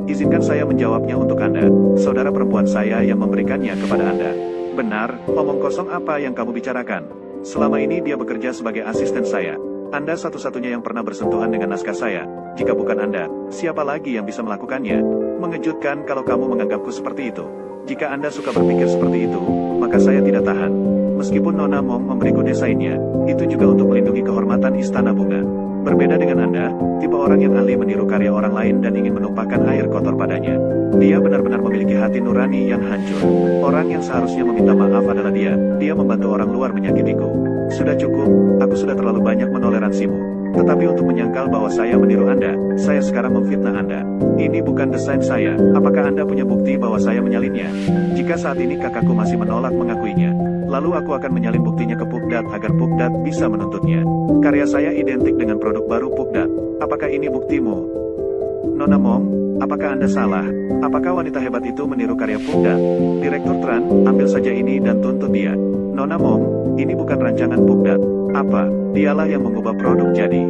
Speaker 1: Izinkan saya menjawabnya untuk Anda. Saudara perempuan saya yang memberikannya kepada Anda. Benar, omong kosong apa yang kamu bicarakan? Selama ini dia bekerja sebagai asisten saya. Anda satu-satunya yang pernah bersentuhan dengan naskah saya. Jika bukan Anda, siapa lagi yang bisa melakukannya? Mengejutkan kalau kamu menganggapku seperti itu. Jika Anda suka berpikir seperti itu, maka saya tidak tahan. Meskipun Nona Mom memberiku desainnya, itu juga untuk melindungi kehormatan Istana Bunga. Berbeda dengan Anda, tipe orang yang ahli meniru karya orang lain dan ingin menumpahkan air kotor padanya. Dia benar-benar memiliki hati nurani yang hancur. Orang yang seharusnya meminta maaf adalah dia. Dia membantu orang luar menyakitiku. Sudah cukup, aku sudah terlalu banyak menoleransimu. Tetapi untuk menyangkal bahwa saya meniru Anda, saya sekarang memfitnah Anda. Ini bukan desain saya. Apakah Anda punya bukti bahwa saya menyalinnya? Jika saat ini kakakku masih menolak mengakuinya, lalu aku akan menyalin buktinya ke Pukdat agar Pukdat bisa menuntutnya. Karya saya identik dengan produk baru Pukdat. Apakah ini buktimu? Nona Mom, apakah Anda salah? Apakah wanita hebat itu meniru karya Pukdat? Direktur Tran, ambil saja ini dan tuntut dia. Nona Mom, ini bukan rancangan Pukdat. Apa? Dialah yang mengubah produk jadi.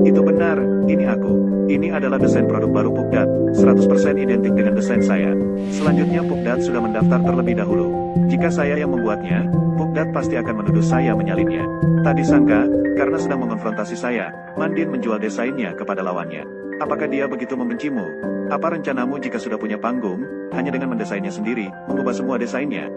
Speaker 1: Itu benar, ini aku. Ini adalah desain produk baru Pukdat, 100% identik dengan desain saya. Selanjutnya Pukdat sudah mendaftar terlebih dahulu. Jika saya yang membuatnya, Pukdat pasti akan menuduh saya menyalinnya. Tak disangka, Karena sedang mengonfrontasi saya, Mandin menjual desainnya kepada lawannya. Apakah dia begitu membencimu? Apa rencanamu jika sudah punya panggung, hanya dengan mendesainnya sendiri, mengubah semua desainnya?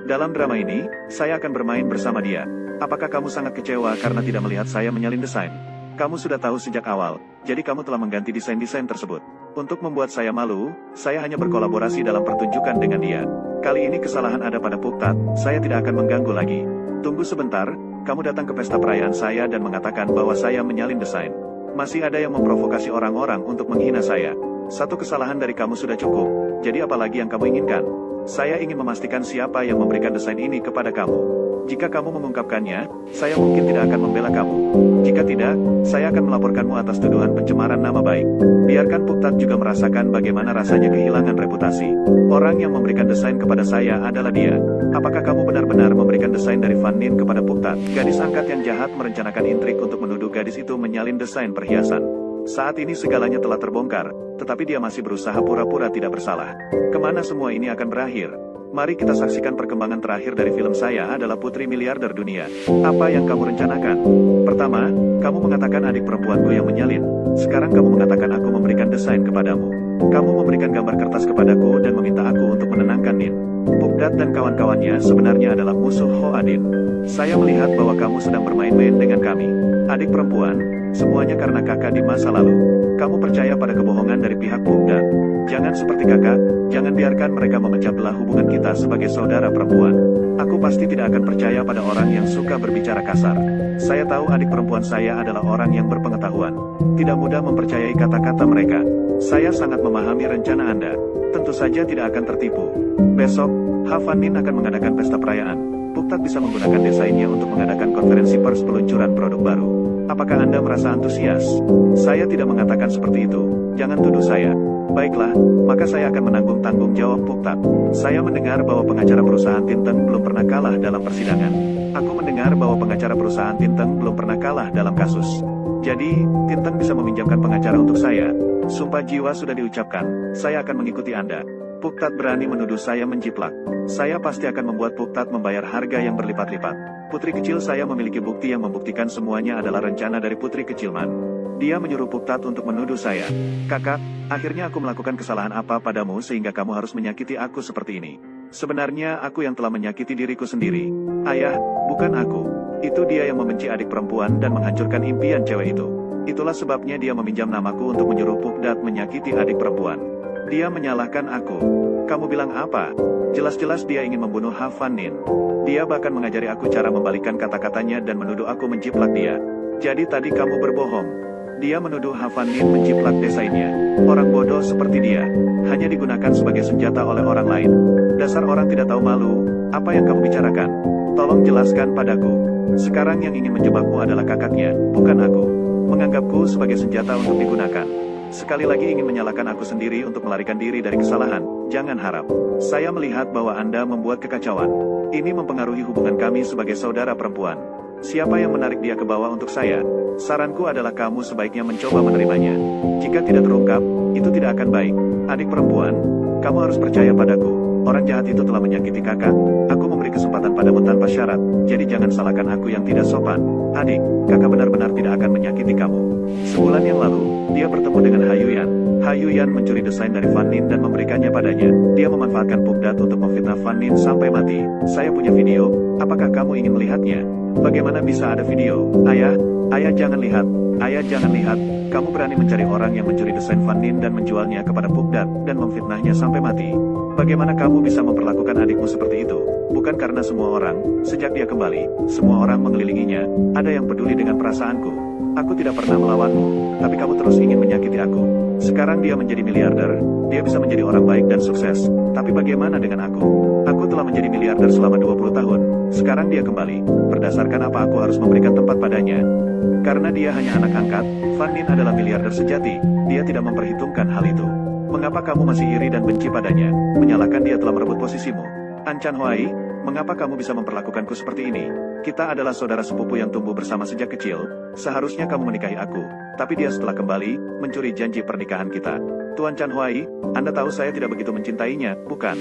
Speaker 1: Dalam drama ini, saya akan bermain bersama dia. Apakah kamu sangat kecewa karena tidak melihat saya menyalin desain? Kamu sudah tahu sejak awal, jadi kamu telah mengganti desain-desain tersebut. Untuk membuat saya malu, saya hanya berkolaborasi dalam pertunjukan dengan dia. Kali ini kesalahan ada pada Puktat, saya tidak akan mengganggu lagi. Tunggu sebentar, kamu datang ke pesta perayaan saya dan mengatakan bahwa saya menyalin desain. Masih ada yang memprovokasi orang-orang untuk menghina saya. Satu kesalahan dari kamu sudah cukup, jadi apalagi yang kamu inginkan? Saya ingin memastikan siapa yang memberikan desain ini kepada kamu. Jika kamu mengungkapkannya, saya mungkin tidak akan membela kamu. Jika tidak, saya akan melaporkanmu atas tuduhan pencemaran nama baik. Biarkan Puktat juga merasakan bagaimana rasanya kehilangan reputasi. Orang yang memberikan desain kepada saya adalah dia. Apakah kamu benar-benar memberikan desain dari Van Nin kepada Puktat? Gadis angkat yang jahat merencanakan intrik untuk menuduh gadis itu menyalin desain perhiasan. Saat ini segalanya telah terbongkar, tetapi dia masih berusaha pura-pura tidak bersalah. Kemana semua ini akan berakhir? Mari kita saksikan perkembangan terakhir dari film saya adalah Putri Miliarder Dunia. Apa yang kamu rencanakan? Pertama, kamu mengatakan adik perempuanku yang menyalin. Sekarang kamu mengatakan aku memberikan desain kepadamu. Kamu memberikan gambar kertas kepadaku dan meminta aku untuk menenangkan Nin. Pukdat dan kawan-kawannya sebenarnya adalah musuh Ho Adin. Saya melihat bahwa kamu sedang bermain-main dengan kami. Adik perempuan, semuanya karena kakak di masa lalu. Kamu percaya pada kebohongan dari pihak Pukdat. Jangan seperti kakak, jangan biarkan mereka memecah belah hubungan kita sebagai saudara perempuan. Aku pasti tidak akan percaya pada orang yang suka berbicara kasar. Saya tahu adik perempuan saya adalah orang yang berpengetahuan. Tidak mudah mempercayai kata-kata mereka. Saya sangat memahami rencana Anda. Tentu saja tidak akan tertipu. Besok, Van Nin akan mengadakan pesta perayaan. Puktat bisa menggunakan desainnya untuk mengadakan konferensi pers peluncuran produk baru. Apakah Anda merasa antusias? Saya tidak mengatakan seperti itu. Jangan tuduh saya. Baiklah, maka saya akan menanggung tanggung jawab Puktat. Saya mendengar bahwa pengacara perusahaan Tinteng belum pernah kalah dalam persidangan. Aku mendengar bahwa pengacara perusahaan Tinteng belum pernah kalah dalam kasus. Jadi, Tinteng bisa meminjamkan pengacara untuk saya. Sumpah jiwa sudah diucapkan, saya akan mengikuti Anda. Puktat berani menuduh saya menjiplak. Saya pasti akan membuat Puktat membayar harga yang berlipat-lipat. Putri kecil saya memiliki bukti yang membuktikan semuanya adalah rencana dari Putri Kecil Man. Dia menyuruh Puktat untuk menuduh saya. Kakak, akhirnya aku melakukan kesalahan apa padamu sehingga kamu harus menyakiti aku seperti ini? Sebenarnya aku yang telah menyakiti diriku sendiri. Ayah, bukan aku. Itu dia yang membenci adik perempuan dan menghancurkan impian cewek itu. Itulah sebabnya dia meminjam namaku untuk menyuruh Pukdat menyakiti adik perempuan. Dia menyalahkan aku. Kamu bilang apa? Jelas-jelas dia ingin membunuh Van Nin. Dia bahkan mengajari aku cara membalikan kata-katanya dan menuduh aku menjiplak dia. Jadi tadi kamu berbohong. Dia menuduh Van Nin menjiplak desainnya. Orang bodoh seperti dia, hanya digunakan sebagai senjata oleh orang lain. Dasar orang tidak tahu malu, apa yang kamu bicarakan? Tolong jelaskan padaku. Sekarang yang ingin menjebakmu adalah kakaknya, bukan aku. Menganggapku sebagai senjata untuk digunakan. Sekali lagi ingin menyalahkan aku sendiri untuk melarikan diri dari kesalahan, jangan harap. Saya melihat bahwa Anda membuat kekacauan. Ini mempengaruhi hubungan kami sebagai saudara perempuan. Siapa yang menarik dia ke bawah untuk saya? Saranku adalah kamu sebaiknya mencoba menerimanya. Jika tidak terungkap, itu tidak akan baik. Adik perempuan, kamu harus percaya padaku. Orang jahat itu telah menyakiti kakak. Aku memberi kesempatan padamu tanpa syarat, jadi jangan salahkan aku yang tidak sopan. Adik, kakak benar-benar tidak akan menyakiti kamu. Sebulan yang lalu, dia bertemu dengan Hayuyan. Hayuyan mencuri desain dari Van Nin dan memberikannya padanya. Dia memanfaatkan Pukdat untuk memfitnah Van Nin sampai mati. Saya punya video, apakah kamu ingin melihatnya? Bagaimana bisa ada video? Ayah jangan lihat. Ayah jangan lihat. Kamu berani mencari orang yang mencuri desain Van Nin dan menjualnya kepada Pukdat dan memfitnahnya sampai mati. Bagaimana kamu bisa memperlakukan adikmu seperti itu? Bukan karena semua orang, sejak dia kembali, semua orang mengelilinginya, ada yang peduli dengan perasaanku. Aku tidak pernah melawanmu, tapi kamu terus ingin menyakiti aku. Sekarang dia menjadi miliarder, dia bisa menjadi orang baik dan sukses, tapi bagaimana dengan aku? Aku telah menjadi miliarder selama 20 tahun, sekarang dia kembali. Berdasarkan apa aku harus memberikan tempat padanya? Karena dia hanya anak angkat, Van Nin adalah miliarder sejati, dia tidak memperhitungkan hal itu. Mengapa kamu masih iri dan benci padanya? Menyalahkan dia telah merebut posisimu. Anchan Huai, mengapa kamu bisa memperlakukanku seperti ini? Kita adalah saudara sepupu yang tumbuh bersama sejak kecil, seharusnya kamu menikahi aku, tapi dia setelah kembali, mencuri janji pernikahan kita. Tuan Chan Huai, Anda tahu saya tidak begitu mencintainya, bukan?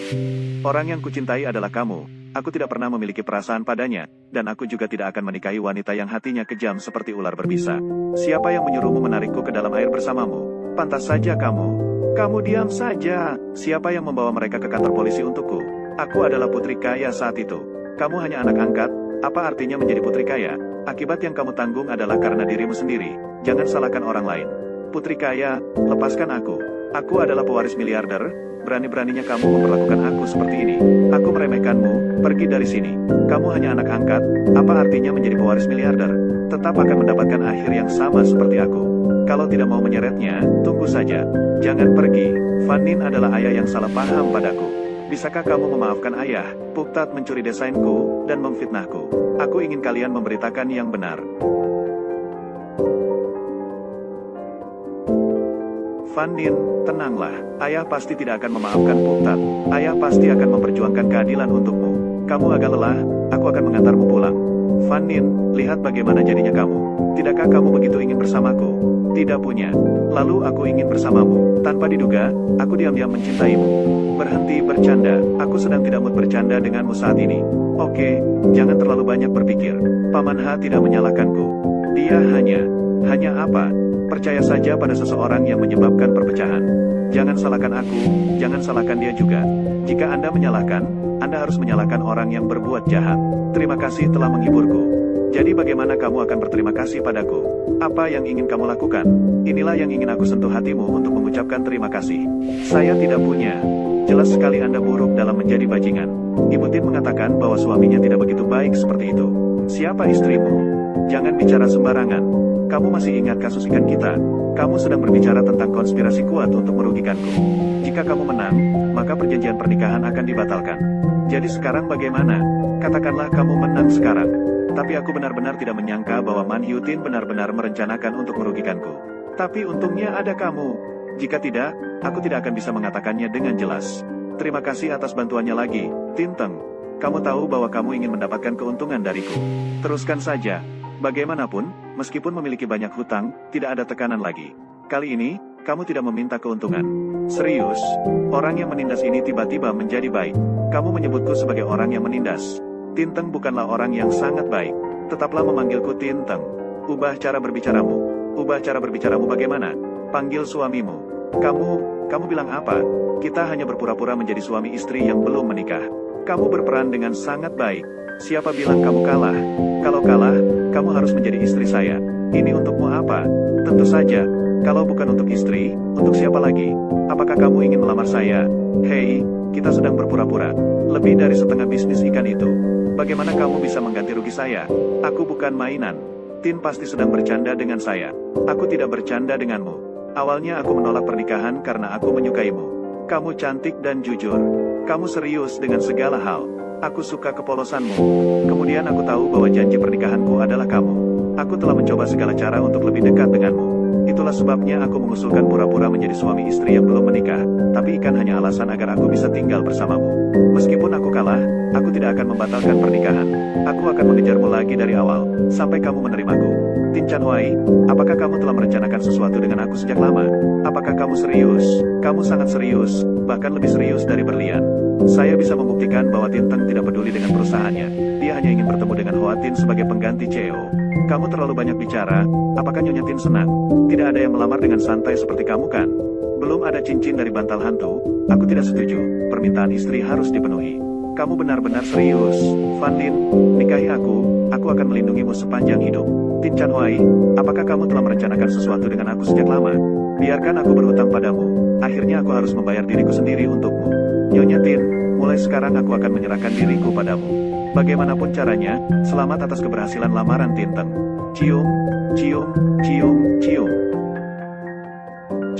Speaker 1: Orang yang kucintai adalah kamu. Aku tidak pernah memiliki perasaan padanya, dan aku juga tidak akan menikahi wanita yang hatinya kejam seperti ular berbisa. Siapa yang menyuruhmu menarikku ke dalam air bersamamu? Pantas saja kamu. Kamu diam saja. Siapa yang membawa mereka ke kantor polisi untukku? Aku adalah putri kaya saat itu. Kamu hanya anak angkat. Apa artinya menjadi putri kaya? Akibat yang kamu tanggung adalah karena dirimu sendiri. Jangan salahkan orang lain. Putri kaya, lepaskan aku. Aku adalah pewaris miliarder. Berani-beraninya kamu memperlakukan aku seperti ini. Aku meremehkanmu, pergi dari sini. Kamu hanya anak angkat. Apa artinya menjadi pewaris miliarder? Tetap akan mendapatkan akhir yang sama seperti aku. Kalau tidak mau menyeretnya, tunggu saja. Jangan pergi. Fan Nin adalah ayah yang salah paham padaku. Bisakah kamu memaafkan ayah? Puktat mencuri desainku, dan memfitnahku. Aku ingin kalian memberitakan yang benar. Fan Nin, tenanglah. Ayah pasti tidak akan memaafkan Puktat. Ayah pasti akan memperjuangkan keadilan untukmu. Kamu agak lelah, aku akan mengantarmu pulang. Fan Nin, lihat bagaimana jadinya kamu. Tidakkah kamu begitu ingin bersamaku? Tidak punya. Lalu aku ingin bersamamu. Tanpa diduga, aku diam-diam mencintaimu. Berhenti bercanda. Aku sedang tidak mood bercanda denganmu saat ini. Oke, jangan terlalu banyak berpikir. Paman Ha tidak menyalahkanku. Dia hanya apa? Percaya saja pada seseorang yang menyebabkan perpecahan. Jangan salahkan aku, jangan salahkan dia juga. Jika Anda menyalahkan, Anda harus menyalahkan orang yang berbuat jahat. Terima kasih telah menghiburku. Jadi bagaimana kamu akan berterima kasih padaku? Apa yang ingin kamu lakukan? Inilah yang ingin aku sentuh hatimu untuk mengucapkan terima kasih. Saya tidak punya. Jelas sekali Anda buruk dalam menjadi bajingan. Ibu Tin mengatakan bahwa suaminya tidak begitu baik seperti itu. Siapa istrimu? Jangan bicara sembarangan. Kamu masih ingat kasus ikan kita? Kamu sedang berbicara tentang konspirasi kuat untuk merugikanku. Jika kamu menang, maka perjanjian pernikahan akan dibatalkan. Jadi sekarang bagaimana? Katakanlah kamu menang sekarang. Tapi aku benar-benar tidak menyangka bahwa Man Hyu Tin benar-benar merencanakan untuk merugikanku. Tapi untungnya ada kamu. Jika tidak, aku tidak akan bisa mengatakannya dengan jelas. Terima kasih atas bantuannya lagi, Tin Teng. Kamu tahu bahwa kamu ingin mendapatkan keuntungan dariku. Teruskan saja. Bagaimanapun, meskipun memiliki banyak hutang, tidak ada tekanan lagi. Kali ini, kamu tidak meminta keuntungan. Serius, orang yang menindas ini tiba-tiba menjadi baik. Kamu menyebutku sebagai orang yang menindas. Tin Teng bukanlah orang yang sangat baik. Tetaplah memanggilku Tin Teng. Ubah cara berbicaramu. Ubah cara berbicaramu bagaimana? Panggil suamimu. Kamu bilang apa? Kita hanya berpura-pura menjadi suami istri yang belum menikah. Kamu berperan dengan sangat baik. Siapa bilang kamu kalah? Kalau kalah, kamu harus menjadi istri saya. Ini untukmu apa? Tentu saja. Kalau bukan untuk istri, untuk siapa lagi? Apakah kamu ingin melamar saya? Hei, kita sedang berpura-pura. Lebih dari setengah bisnis ikan itu. Bagaimana kamu bisa mengganti rugi saya? Aku bukan mainan. Tin pasti sedang bercanda dengan saya. Aku tidak bercanda denganmu. Awalnya aku menolak pernikahan karena aku menyukaimu. Kamu cantik dan jujur. Kamu serius dengan segala hal. Aku suka kepolosanmu. Kemudian aku tahu bahwa janji pernikahanku adalah kamu. Aku telah mencoba segala cara untuk lebih dekat denganmu. Itulah sebabnya aku mengusulkan pura-pura menjadi suami istri yang belum menikah. Tapi ikan hanya alasan agar aku bisa tinggal bersamamu. Meskipun aku kalah, aku tidak akan membatalkan pernikahan. Aku akan mengejarmu lagi dari awal, sampai kamu menerimaku. Tin Chan Huai, apakah kamu telah merencanakan sesuatu dengan aku sejak lama? Apakah kamu serius? Kamu sangat serius, bahkan lebih serius dari berlian. Saya bisa membuktikan bahwa Tin Teng tidak peduli dengan perusahaannya. Dia hanya ingin bertemu dengan Hoa Tin sebagai pengganti CEO. Kamu terlalu banyak bicara. Apakah Nyonya Tin senang? Tidak ada yang melamar dengan santai seperti kamu kan? Belum ada cincin dari bantal hantu. Aku tidak setuju. Permintaan istri harus dipenuhi. Kamu benar-benar serius. Fan Lin, nikahi aku. Aku akan melindungimu sepanjang hidup. Tin Chan Huai, apakah kamu telah merencanakan sesuatu dengan aku sejak lama? Biarkan aku berhutang padamu. Akhirnya aku harus membayar diriku sendiri untukmu. Nyonya Tin, mulai sekarang aku akan menyerahkan diriku padamu. Bagaimanapun caranya, selamat atas keberhasilan lamaran Tin Teng. Cium, cium, cium, cium.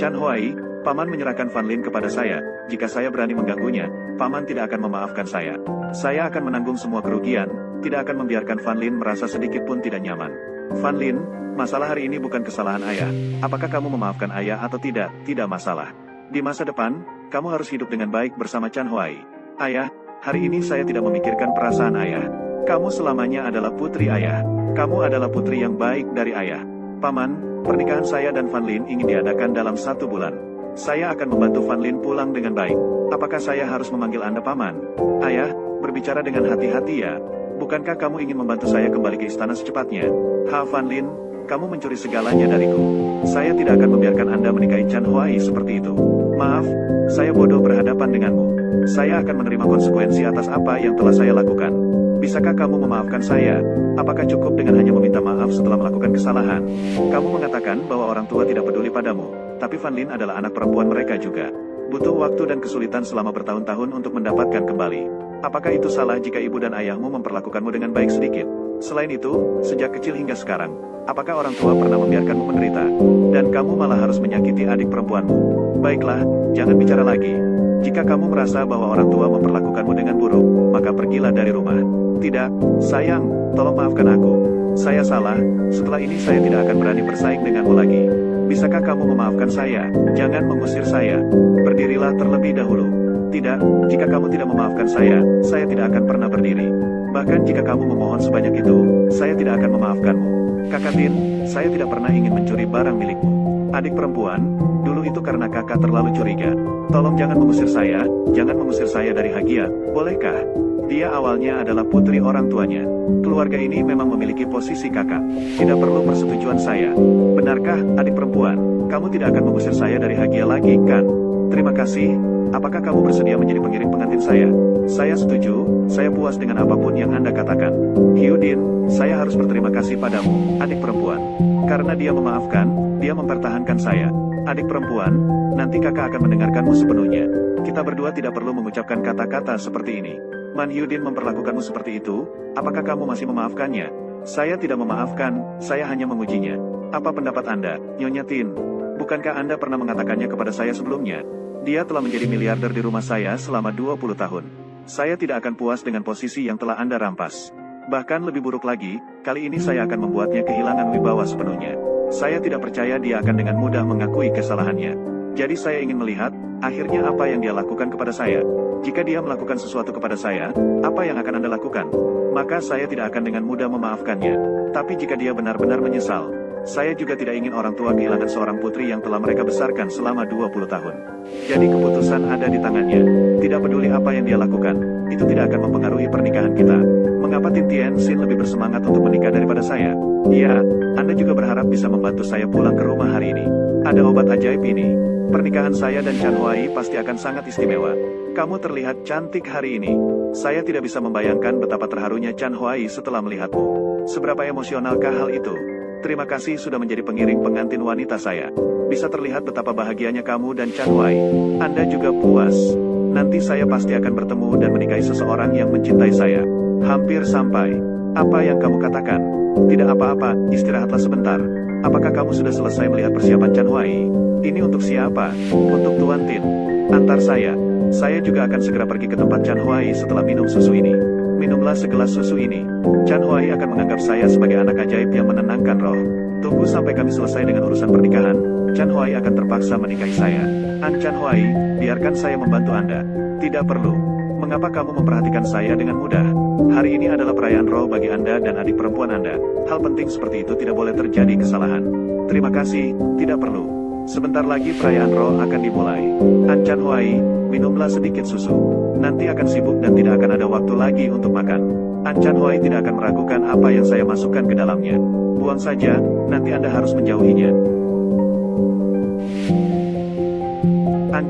Speaker 1: Chan Huai, Paman menyerahkan Fan Lin kepada saya. Jika saya berani mengganggunya, Paman tidak akan memaafkan saya. Saya akan menanggung semua kerugian, tidak akan membiarkan Fan Lin merasa sedikit pun tidak nyaman. Fan Lin, masalah hari ini bukan kesalahan ayah. Apakah kamu memaafkan ayah atau tidak? Tidak masalah. Di masa depan, kamu harus hidup dengan baik bersama Chan Huai. Ayah, hari ini saya tidak memikirkan perasaan ayah. Kamu selamanya adalah putri ayah. Kamu adalah putri yang baik dari ayah. Paman, pernikahan saya dan Fan Lin ingin diadakan dalam 1 bulan. Saya akan membantu Van Lin pulang dengan baik. Apakah saya harus memanggil Anda paman? Ayah, berbicara dengan hati-hati ya. Bukankah kamu ingin membantu saya kembali ke istana secepatnya? Van Lin, kamu mencuri segalanya dariku. Saya tidak akan membiarkan Anda menikahi Chan Huai seperti itu. Maaf, saya bodoh berhadapan denganmu. Saya akan menerima konsekuensi atas apa yang telah saya lakukan. Bisakah kamu memaafkan saya? Apakah cukup dengan hanya meminta maaf setelah melakukan kesalahan? Kamu mengatakan bahwa orang tua tidak peduli padamu, tapi Van Lin adalah anak perempuan mereka juga. Butuh waktu dan kesulitan selama bertahun-tahun untuk mendapatkan kembali. Apakah itu salah jika ibu dan ayahmu memperlakukanmu dengan baik sedikit? Selain itu, sejak kecil hingga sekarang, apakah orang tua pernah membiarkanmu menderita? Dan kamu malah harus menyakiti adik perempuanmu. Baiklah, jangan bicara lagi. Jika kamu merasa bahwa orang tua memperlakukanmu dengan buruk, maka pergilah dari rumah. Tidak, sayang, tolong maafkan aku. Saya salah, setelah ini saya tidak akan berani bersaing denganmu lagi. Bisakah kamu memaafkan saya? Jangan mengusir saya. Berdirilah terlebih dahulu. Tidak, jika kamu tidak memaafkan saya tidak akan pernah berdiri. Bahkan jika kamu memohon sebanyak itu, saya tidak akan memaafkanmu. Kakak Tin, saya tidak pernah ingin mencuri barang milikmu. Adik perempuan, dulu itu karena kakak terlalu curiga. Tolong jangan mengusir saya dari Hagia, bolehkah? Dia awalnya adalah putri orang tuanya. Keluarga ini memang memiliki posisi kakak. Tidak perlu persetujuan saya. Benarkah, adik perempuan? Kamu tidak akan mengusir saya dari Hagia lagi, kan? Terima kasih. Apakah kamu bersedia menjadi pengiring pengantin saya? Saya setuju, saya puas dengan apapun yang Anda katakan. Hyudin, saya harus berterima kasih padamu, adik perempuan. Karena dia memaafkan, dia mempertahankan saya. Adik perempuan, nanti kakak akan mendengarkanmu sepenuhnya. Kita berdua tidak perlu mengucapkan kata-kata seperti ini. Man Hyudin memperlakukanmu seperti itu, apakah kamu masih memaafkannya? Saya tidak memaafkan, saya hanya mengujinya. Apa pendapat Anda, Nyonya Tin? Bukankah Anda pernah mengatakannya kepada saya sebelumnya? Dia telah menjadi miliarder di rumah saya selama 20 tahun. Saya tidak akan puas dengan posisi yang telah Anda rampas. Bahkan lebih buruk lagi, kali ini saya akan membuatnya kehilangan wibawa sepenuhnya. Saya tidak percaya dia akan dengan mudah mengakui kesalahannya. Jadi saya ingin melihat, akhirnya apa yang dia lakukan kepada saya. Jika dia melakukan sesuatu kepada saya, apa yang akan Anda lakukan? Maka saya tidak akan dengan mudah memaafkannya. Tapi jika dia benar-benar menyesal, saya juga tidak ingin orang tua kehilangan seorang putri yang telah mereka besarkan selama 20 tahun. Jadi keputusan ada di tangannya. Tidak peduli apa yang dia lakukan, itu tidak akan mempengaruhi pernikahan kita. Mengapa Tin Tianxin lebih bersemangat untuk menikah daripada saya? Ya, Anda juga berharap bisa membantu saya pulang ke rumah hari ini. Ada obat ajaib ini. Pernikahan saya dan Chan Huai pasti akan sangat istimewa. Kamu terlihat cantik hari ini. Saya tidak bisa membayangkan betapa terharunya Chan Huai setelah melihatmu. Seberapa emosionalkah hal itu? Terima kasih sudah menjadi pengiring pengantin wanita saya. Bisa terlihat betapa bahagianya kamu dan Chan Huai. Anda juga puas. Nanti saya pasti akan bertemu dan menikahi seseorang yang mencintai saya. Hampir sampai. Apa yang kamu katakan? Tidak apa-apa, istirahatlah sebentar. Apakah kamu sudah selesai melihat persiapan Chan Huai? Ini untuk siapa? Untuk Tuan Tin. Antar saya. Saya juga akan segera pergi ke tempat Chan Huai setelah minum susu ini. Minumlah segelas susu ini. Chan Huai akan menganggap saya sebagai anak ajaib yang menenangkan roh. Tunggu sampai kami selesai dengan urusan pernikahan, Chan Huai akan terpaksa menikahi saya. Chan Huai, biarkan saya membantu Anda. Tidak perlu. Mengapa kamu memperhatikan saya dengan mudah? Hari ini adalah perayaan roh bagi Anda dan adik perempuan Anda. Hal penting seperti itu tidak boleh terjadi kesalahan. Terima kasih, tidak perlu. Sebentar lagi perayaan roh akan dimulai. Chan Huai, minumlah sedikit susu. Nanti akan sibuk dan tidak akan ada waktu lagi untuk makan. Chan Huai tidak akan meragukan apa yang saya masukkan ke dalamnya. Buang saja, nanti Anda harus menjauhinya.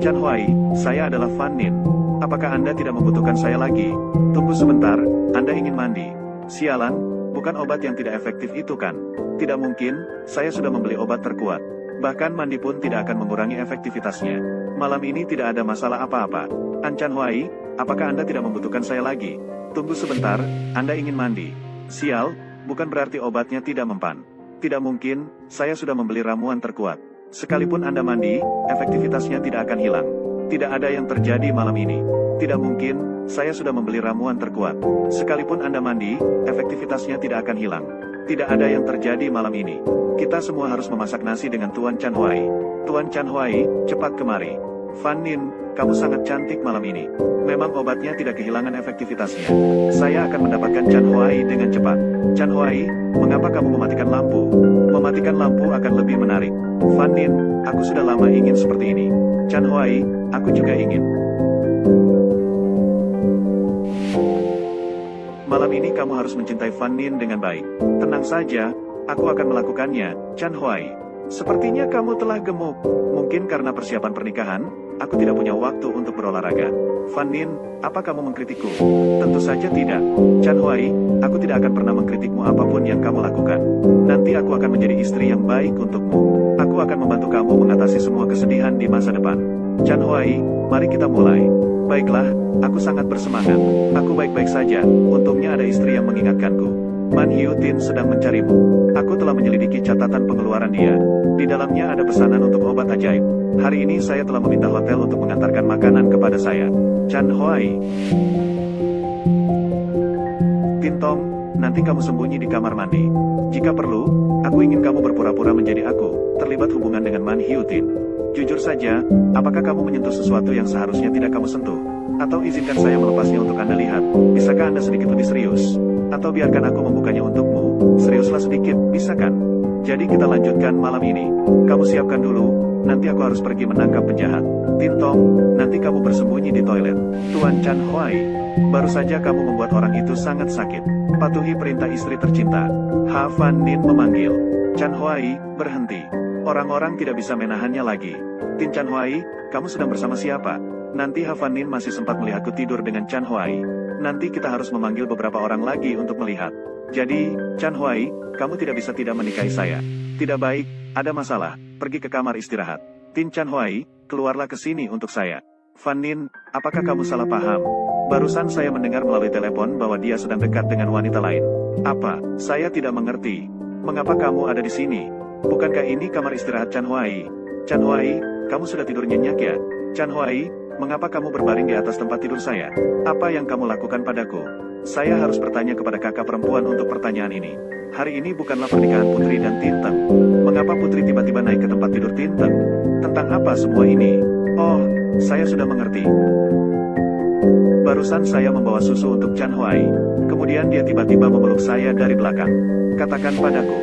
Speaker 1: Chan Huai, saya adalah Van Nin. Apakah Anda tidak membutuhkan saya lagi? Tunggu sebentar, Anda ingin mandi. Sialan, bukan obat yang tidak efektif itu kan? Tidak mungkin, saya sudah membeli obat terkuat. Bahkan mandi pun tidak akan mengurangi efektivitasnya. Malam ini tidak ada masalah apa-apa. Chan Huai, apakah Anda tidak membutuhkan saya lagi? Tunggu sebentar, Anda ingin mandi. Sial, bukan berarti obatnya tidak mempan. Tidak mungkin, saya sudah membeli ramuan terkuat. Sekalipun Anda mandi, efektivitasnya tidak akan hilang. Tidak ada yang terjadi malam ini. Tidak mungkin, saya sudah membeli ramuan terkuat. Sekalipun Anda mandi, efektivitasnya tidak akan hilang. Tidak ada yang terjadi malam ini. Kita semua harus memasak nasi dengan Tuan Chan Huai. Tuan Chan Huai, cepat kemari. Van Nin, kamu sangat cantik malam ini. Memang obatnya tidak kehilangan efektivitasnya. Saya akan mendapatkan Chan Huai dengan cepat. Chan Huai, mengapa kamu mematikan lampu? Mematikan lampu akan lebih menarik. Van Nin, aku sudah lama ingin seperti ini. Chan Huai, aku juga ingin. Malam ini kamu harus mencintai Fan Nin dengan baik. Tenang saja, aku akan melakukannya, Chan Huai. Sepertinya kamu telah gemuk. Mungkin karena persiapan pernikahan, aku tidak punya waktu untuk berolahraga. Fan Nin, apa kamu mengkritikku? Tentu saja tidak. Chan Huai, aku tidak akan pernah mengkritikmu apapun yang kamu lakukan. Nanti aku akan menjadi istri yang baik untukmu. Aku akan membantu kamu mengatasi semua kesedihan di masa depan. Chan Huai, mari kita mulai. Baiklah, aku sangat bersemangat. Aku baik-baik saja, untungnya ada istri yang mengingatkanku. Man Hyutin sedang mencarimu. Aku telah menyelidiki catatan pengeluaran dia. Di dalamnya ada pesanan untuk obat ajaib. Hari ini saya telah meminta hotel untuk mengantarkan makanan kepada saya. Chan Huai. Tintong, nanti kamu sembunyi di kamar mandi. Jika perlu, aku ingin kamu berpura-pura menjadi aku, terlibat hubungan dengan Man Hyutin. Jujur saja, apakah kamu menyentuh sesuatu yang seharusnya tidak kamu sentuh? Atau izinkan saya melepasnya untuk Anda lihat? Bisakah Anda sedikit lebih serius? Atau biarkan aku membukanya untukmu? Seriuslah sedikit, bisa kan? Jadi kita lanjutkan malam ini. Kamu siapkan dulu, nanti aku harus pergi menangkap penjahat. Tintong, nanti kamu bersembunyi di toilet. Tuan Chan Huai, baru saja kamu membuat orang itu sangat sakit. Patuhi perintah istri tercinta. Fan Nin memanggil. Chan Huai, berhenti. Orang-orang tidak bisa menahannya lagi. Tin Chan Huai, kamu sedang bersama siapa? Nanti Fan Nin masih sempat melihatku tidur dengan Chan Huai. Nanti kita harus memanggil beberapa orang lagi untuk melihat. Jadi, Chan Huai, kamu tidak bisa tidak menikahi saya. Tidak baik, ada masalah, pergi ke kamar istirahat. Tin Chan Huai, keluarlah ke sini untuk saya. Fan Nin, apakah kamu salah paham? Barusan saya mendengar melalui telepon bahwa dia sedang dekat dengan wanita lain. Apa? Saya tidak mengerti. Mengapa kamu ada di sini? Bukankah ini kamar istirahat Chan Huai? Chan Huai, kamu sudah tidur nyenyak ya? Chan Huai, mengapa kamu berbaring di atas tempat tidur saya? Apa yang kamu lakukan padaku? Saya harus bertanya kepada kakak perempuan untuk pertanyaan ini. Hari ini bukanlah pernikahan Putri dan Tinteng. Mengapa Putri tiba-tiba naik ke tempat tidur Tinteng? Tentang apa semua ini? Oh, saya sudah mengerti. Barusan saya membawa susu untuk Chan Huai. Kemudian dia tiba-tiba memeluk saya dari belakang. Katakan padaku.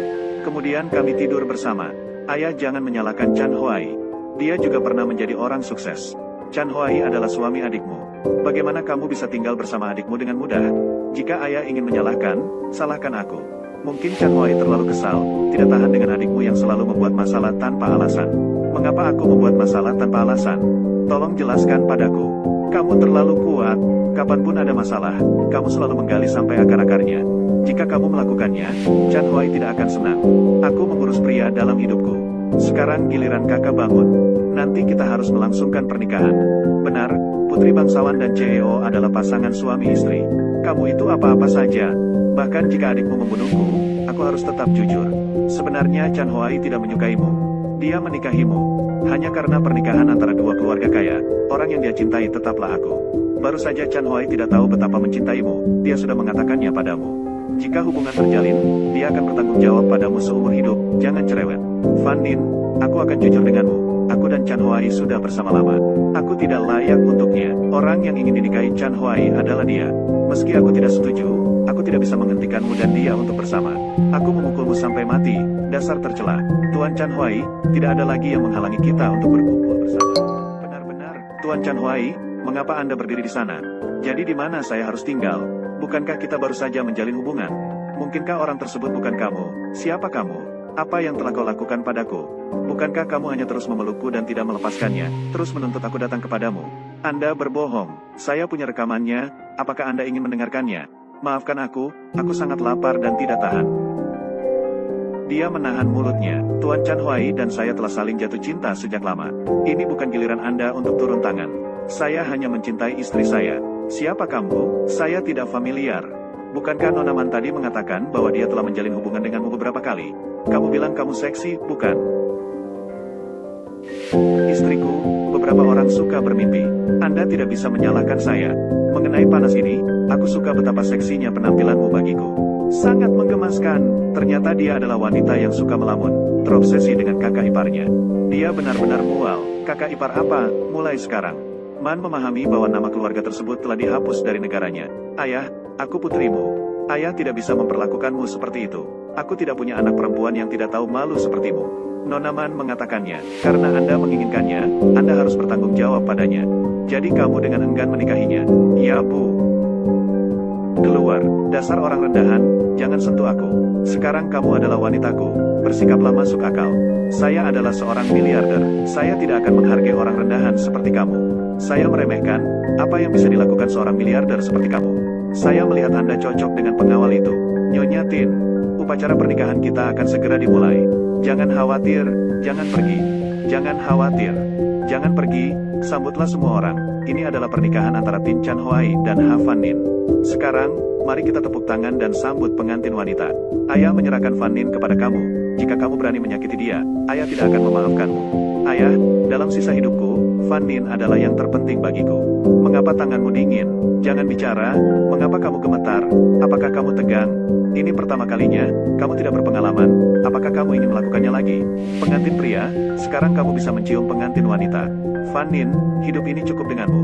Speaker 1: Kemudian kami tidur bersama. Ayah, jangan menyalahkan Chan Huai. Dia juga pernah menjadi orang sukses. Chan Huai adalah suami adikmu. Bagaimana kamu bisa tinggal bersama adikmu dengan mudah? Jika ayah ingin menyalahkan, salahkan aku. Mungkin Chan Huai terlalu kesal, tidak tahan dengan adikmu yang selalu membuat masalah tanpa alasan. Mengapa aku membuat masalah tanpa alasan? Tolong jelaskan padaku. Kamu terlalu kuat. Kapanpun ada masalah, kamu selalu menggali sampai akar-akarnya. Jika kamu melakukannya, Chan Huai tidak akan senang. Aku mengurus pria dalam hidupku. Sekarang giliran kakak bangun. Nanti kita harus melangsungkan pernikahan. Benar, Putri Bangsawan dan CEO adalah pasangan suami istri. Kamu itu apa-apa saja. Bahkan jika adikmu membunuhku, aku harus tetap jujur. Sebenarnya Chan Huai tidak menyukaimu. Dia menikahimu. Hanya karena pernikahan antara dua keluarga kaya, orang yang dia cintai tetaplah aku. Baru saja Chan Huai tidak tahu betapa mencintaimu, dia sudah mengatakannya padamu. Jika hubungan terjalin, dia akan bertanggung jawab padamu seumur hidup, jangan cerewet. Fan Nin, aku akan jujur denganmu. Aku dan Chan Huai sudah bersama lama. Aku tidak layak untuknya. Orang yang ingin dinikahi Chan Huai adalah dia. Meski aku tidak setuju, aku tidak bisa menghentikanmu dan dia untuk bersama. Aku memukulmu sampai mati, dasar tercela. Tuan Chan Huai, tidak ada lagi yang menghalangi kita untuk berkumpul bersama. Benar-benar, Tuan Chan Huai, mengapa Anda berdiri di sana? Jadi di mana saya harus tinggal? Bukankah kita baru saja menjalin hubungan? Mungkinkah orang tersebut bukan kamu? Siapa kamu? Apa yang telah kau lakukan padaku? Bukankah kamu hanya terus memelukku dan tidak melepaskannya, terus menuntut aku datang kepadamu? Anda berbohong. Saya punya rekamannya, apakah Anda ingin mendengarkannya? Maafkan aku sangat lapar dan tidak tahan. Dia menahan mulutnya. Tuan Chan Huai dan saya telah saling jatuh cinta sejak lama. Ini bukan giliran Anda untuk turun tangan. Saya hanya mencintai istri saya. Siapa kamu? Saya tidak familiar. Bukankah Nona Man tadi mengatakan bahwa dia telah menjalin hubungan denganmu beberapa kali? Kamu bilang kamu seksi, bukan? Istriku, beberapa orang suka bermimpi. Anda tidak bisa menyalahkan saya. Mengenai panas ini, aku suka betapa seksinya penampilanmu bagiku. Sangat menggemaskan. Ternyata dia adalah wanita yang suka melamun, terobsesi dengan kakak iparnya. Dia benar-benar mual. Kakak ipar apa? Mulai sekarang. Man memahami bahwa nama keluarga tersebut telah dihapus dari negaranya. Ayah, aku putrimu. Ayah tidak bisa memperlakukanmu seperti itu. Aku tidak punya anak perempuan yang tidak tahu malu sepertimu. Nona Man mengatakannya. Karena Anda menginginkannya, Anda harus bertanggung jawab padanya. Jadi kamu dengan enggan menikahinya. Ya Bu. Keluar, dasar orang rendahan, jangan sentuh aku. Sekarang kamu adalah wanitaku, bersikaplah masuk akal. Saya adalah seorang miliarder, saya tidak akan menghargai orang rendahan seperti kamu. Saya meremehkan, apa yang bisa dilakukan seorang miliarder seperti kamu. Saya melihat Anda cocok dengan pengawal itu. Nyonya Tin, upacara pernikahan kita akan segera dimulai. Jangan khawatir, jangan pergi. Jangan khawatir. Jangan pergi, sambutlah semua orang. Ini adalah pernikahan antara Tin Chan Hoai dan Ha Fan Nin. Sekarang, mari kita tepuk tangan dan sambut pengantin wanita. Ayah menyerahkan Fan Nin kepada kamu. Jika kamu berani menyakiti dia, ayah tidak akan memaafkanmu. Ayah, dalam sisa hidupku, Fan Nin adalah yang terpenting bagiku. Mengapa tanganmu dingin? Jangan bicara. Mengapa kamu gemetar? Apakah kamu tegang? Ini pertama kalinya, kamu tidak berpengalaman. Apakah kamu ingin melakukannya lagi? Pengantin pria, sekarang kamu bisa mencium pengantin wanita. Fan Nin, hidup ini cukup denganmu.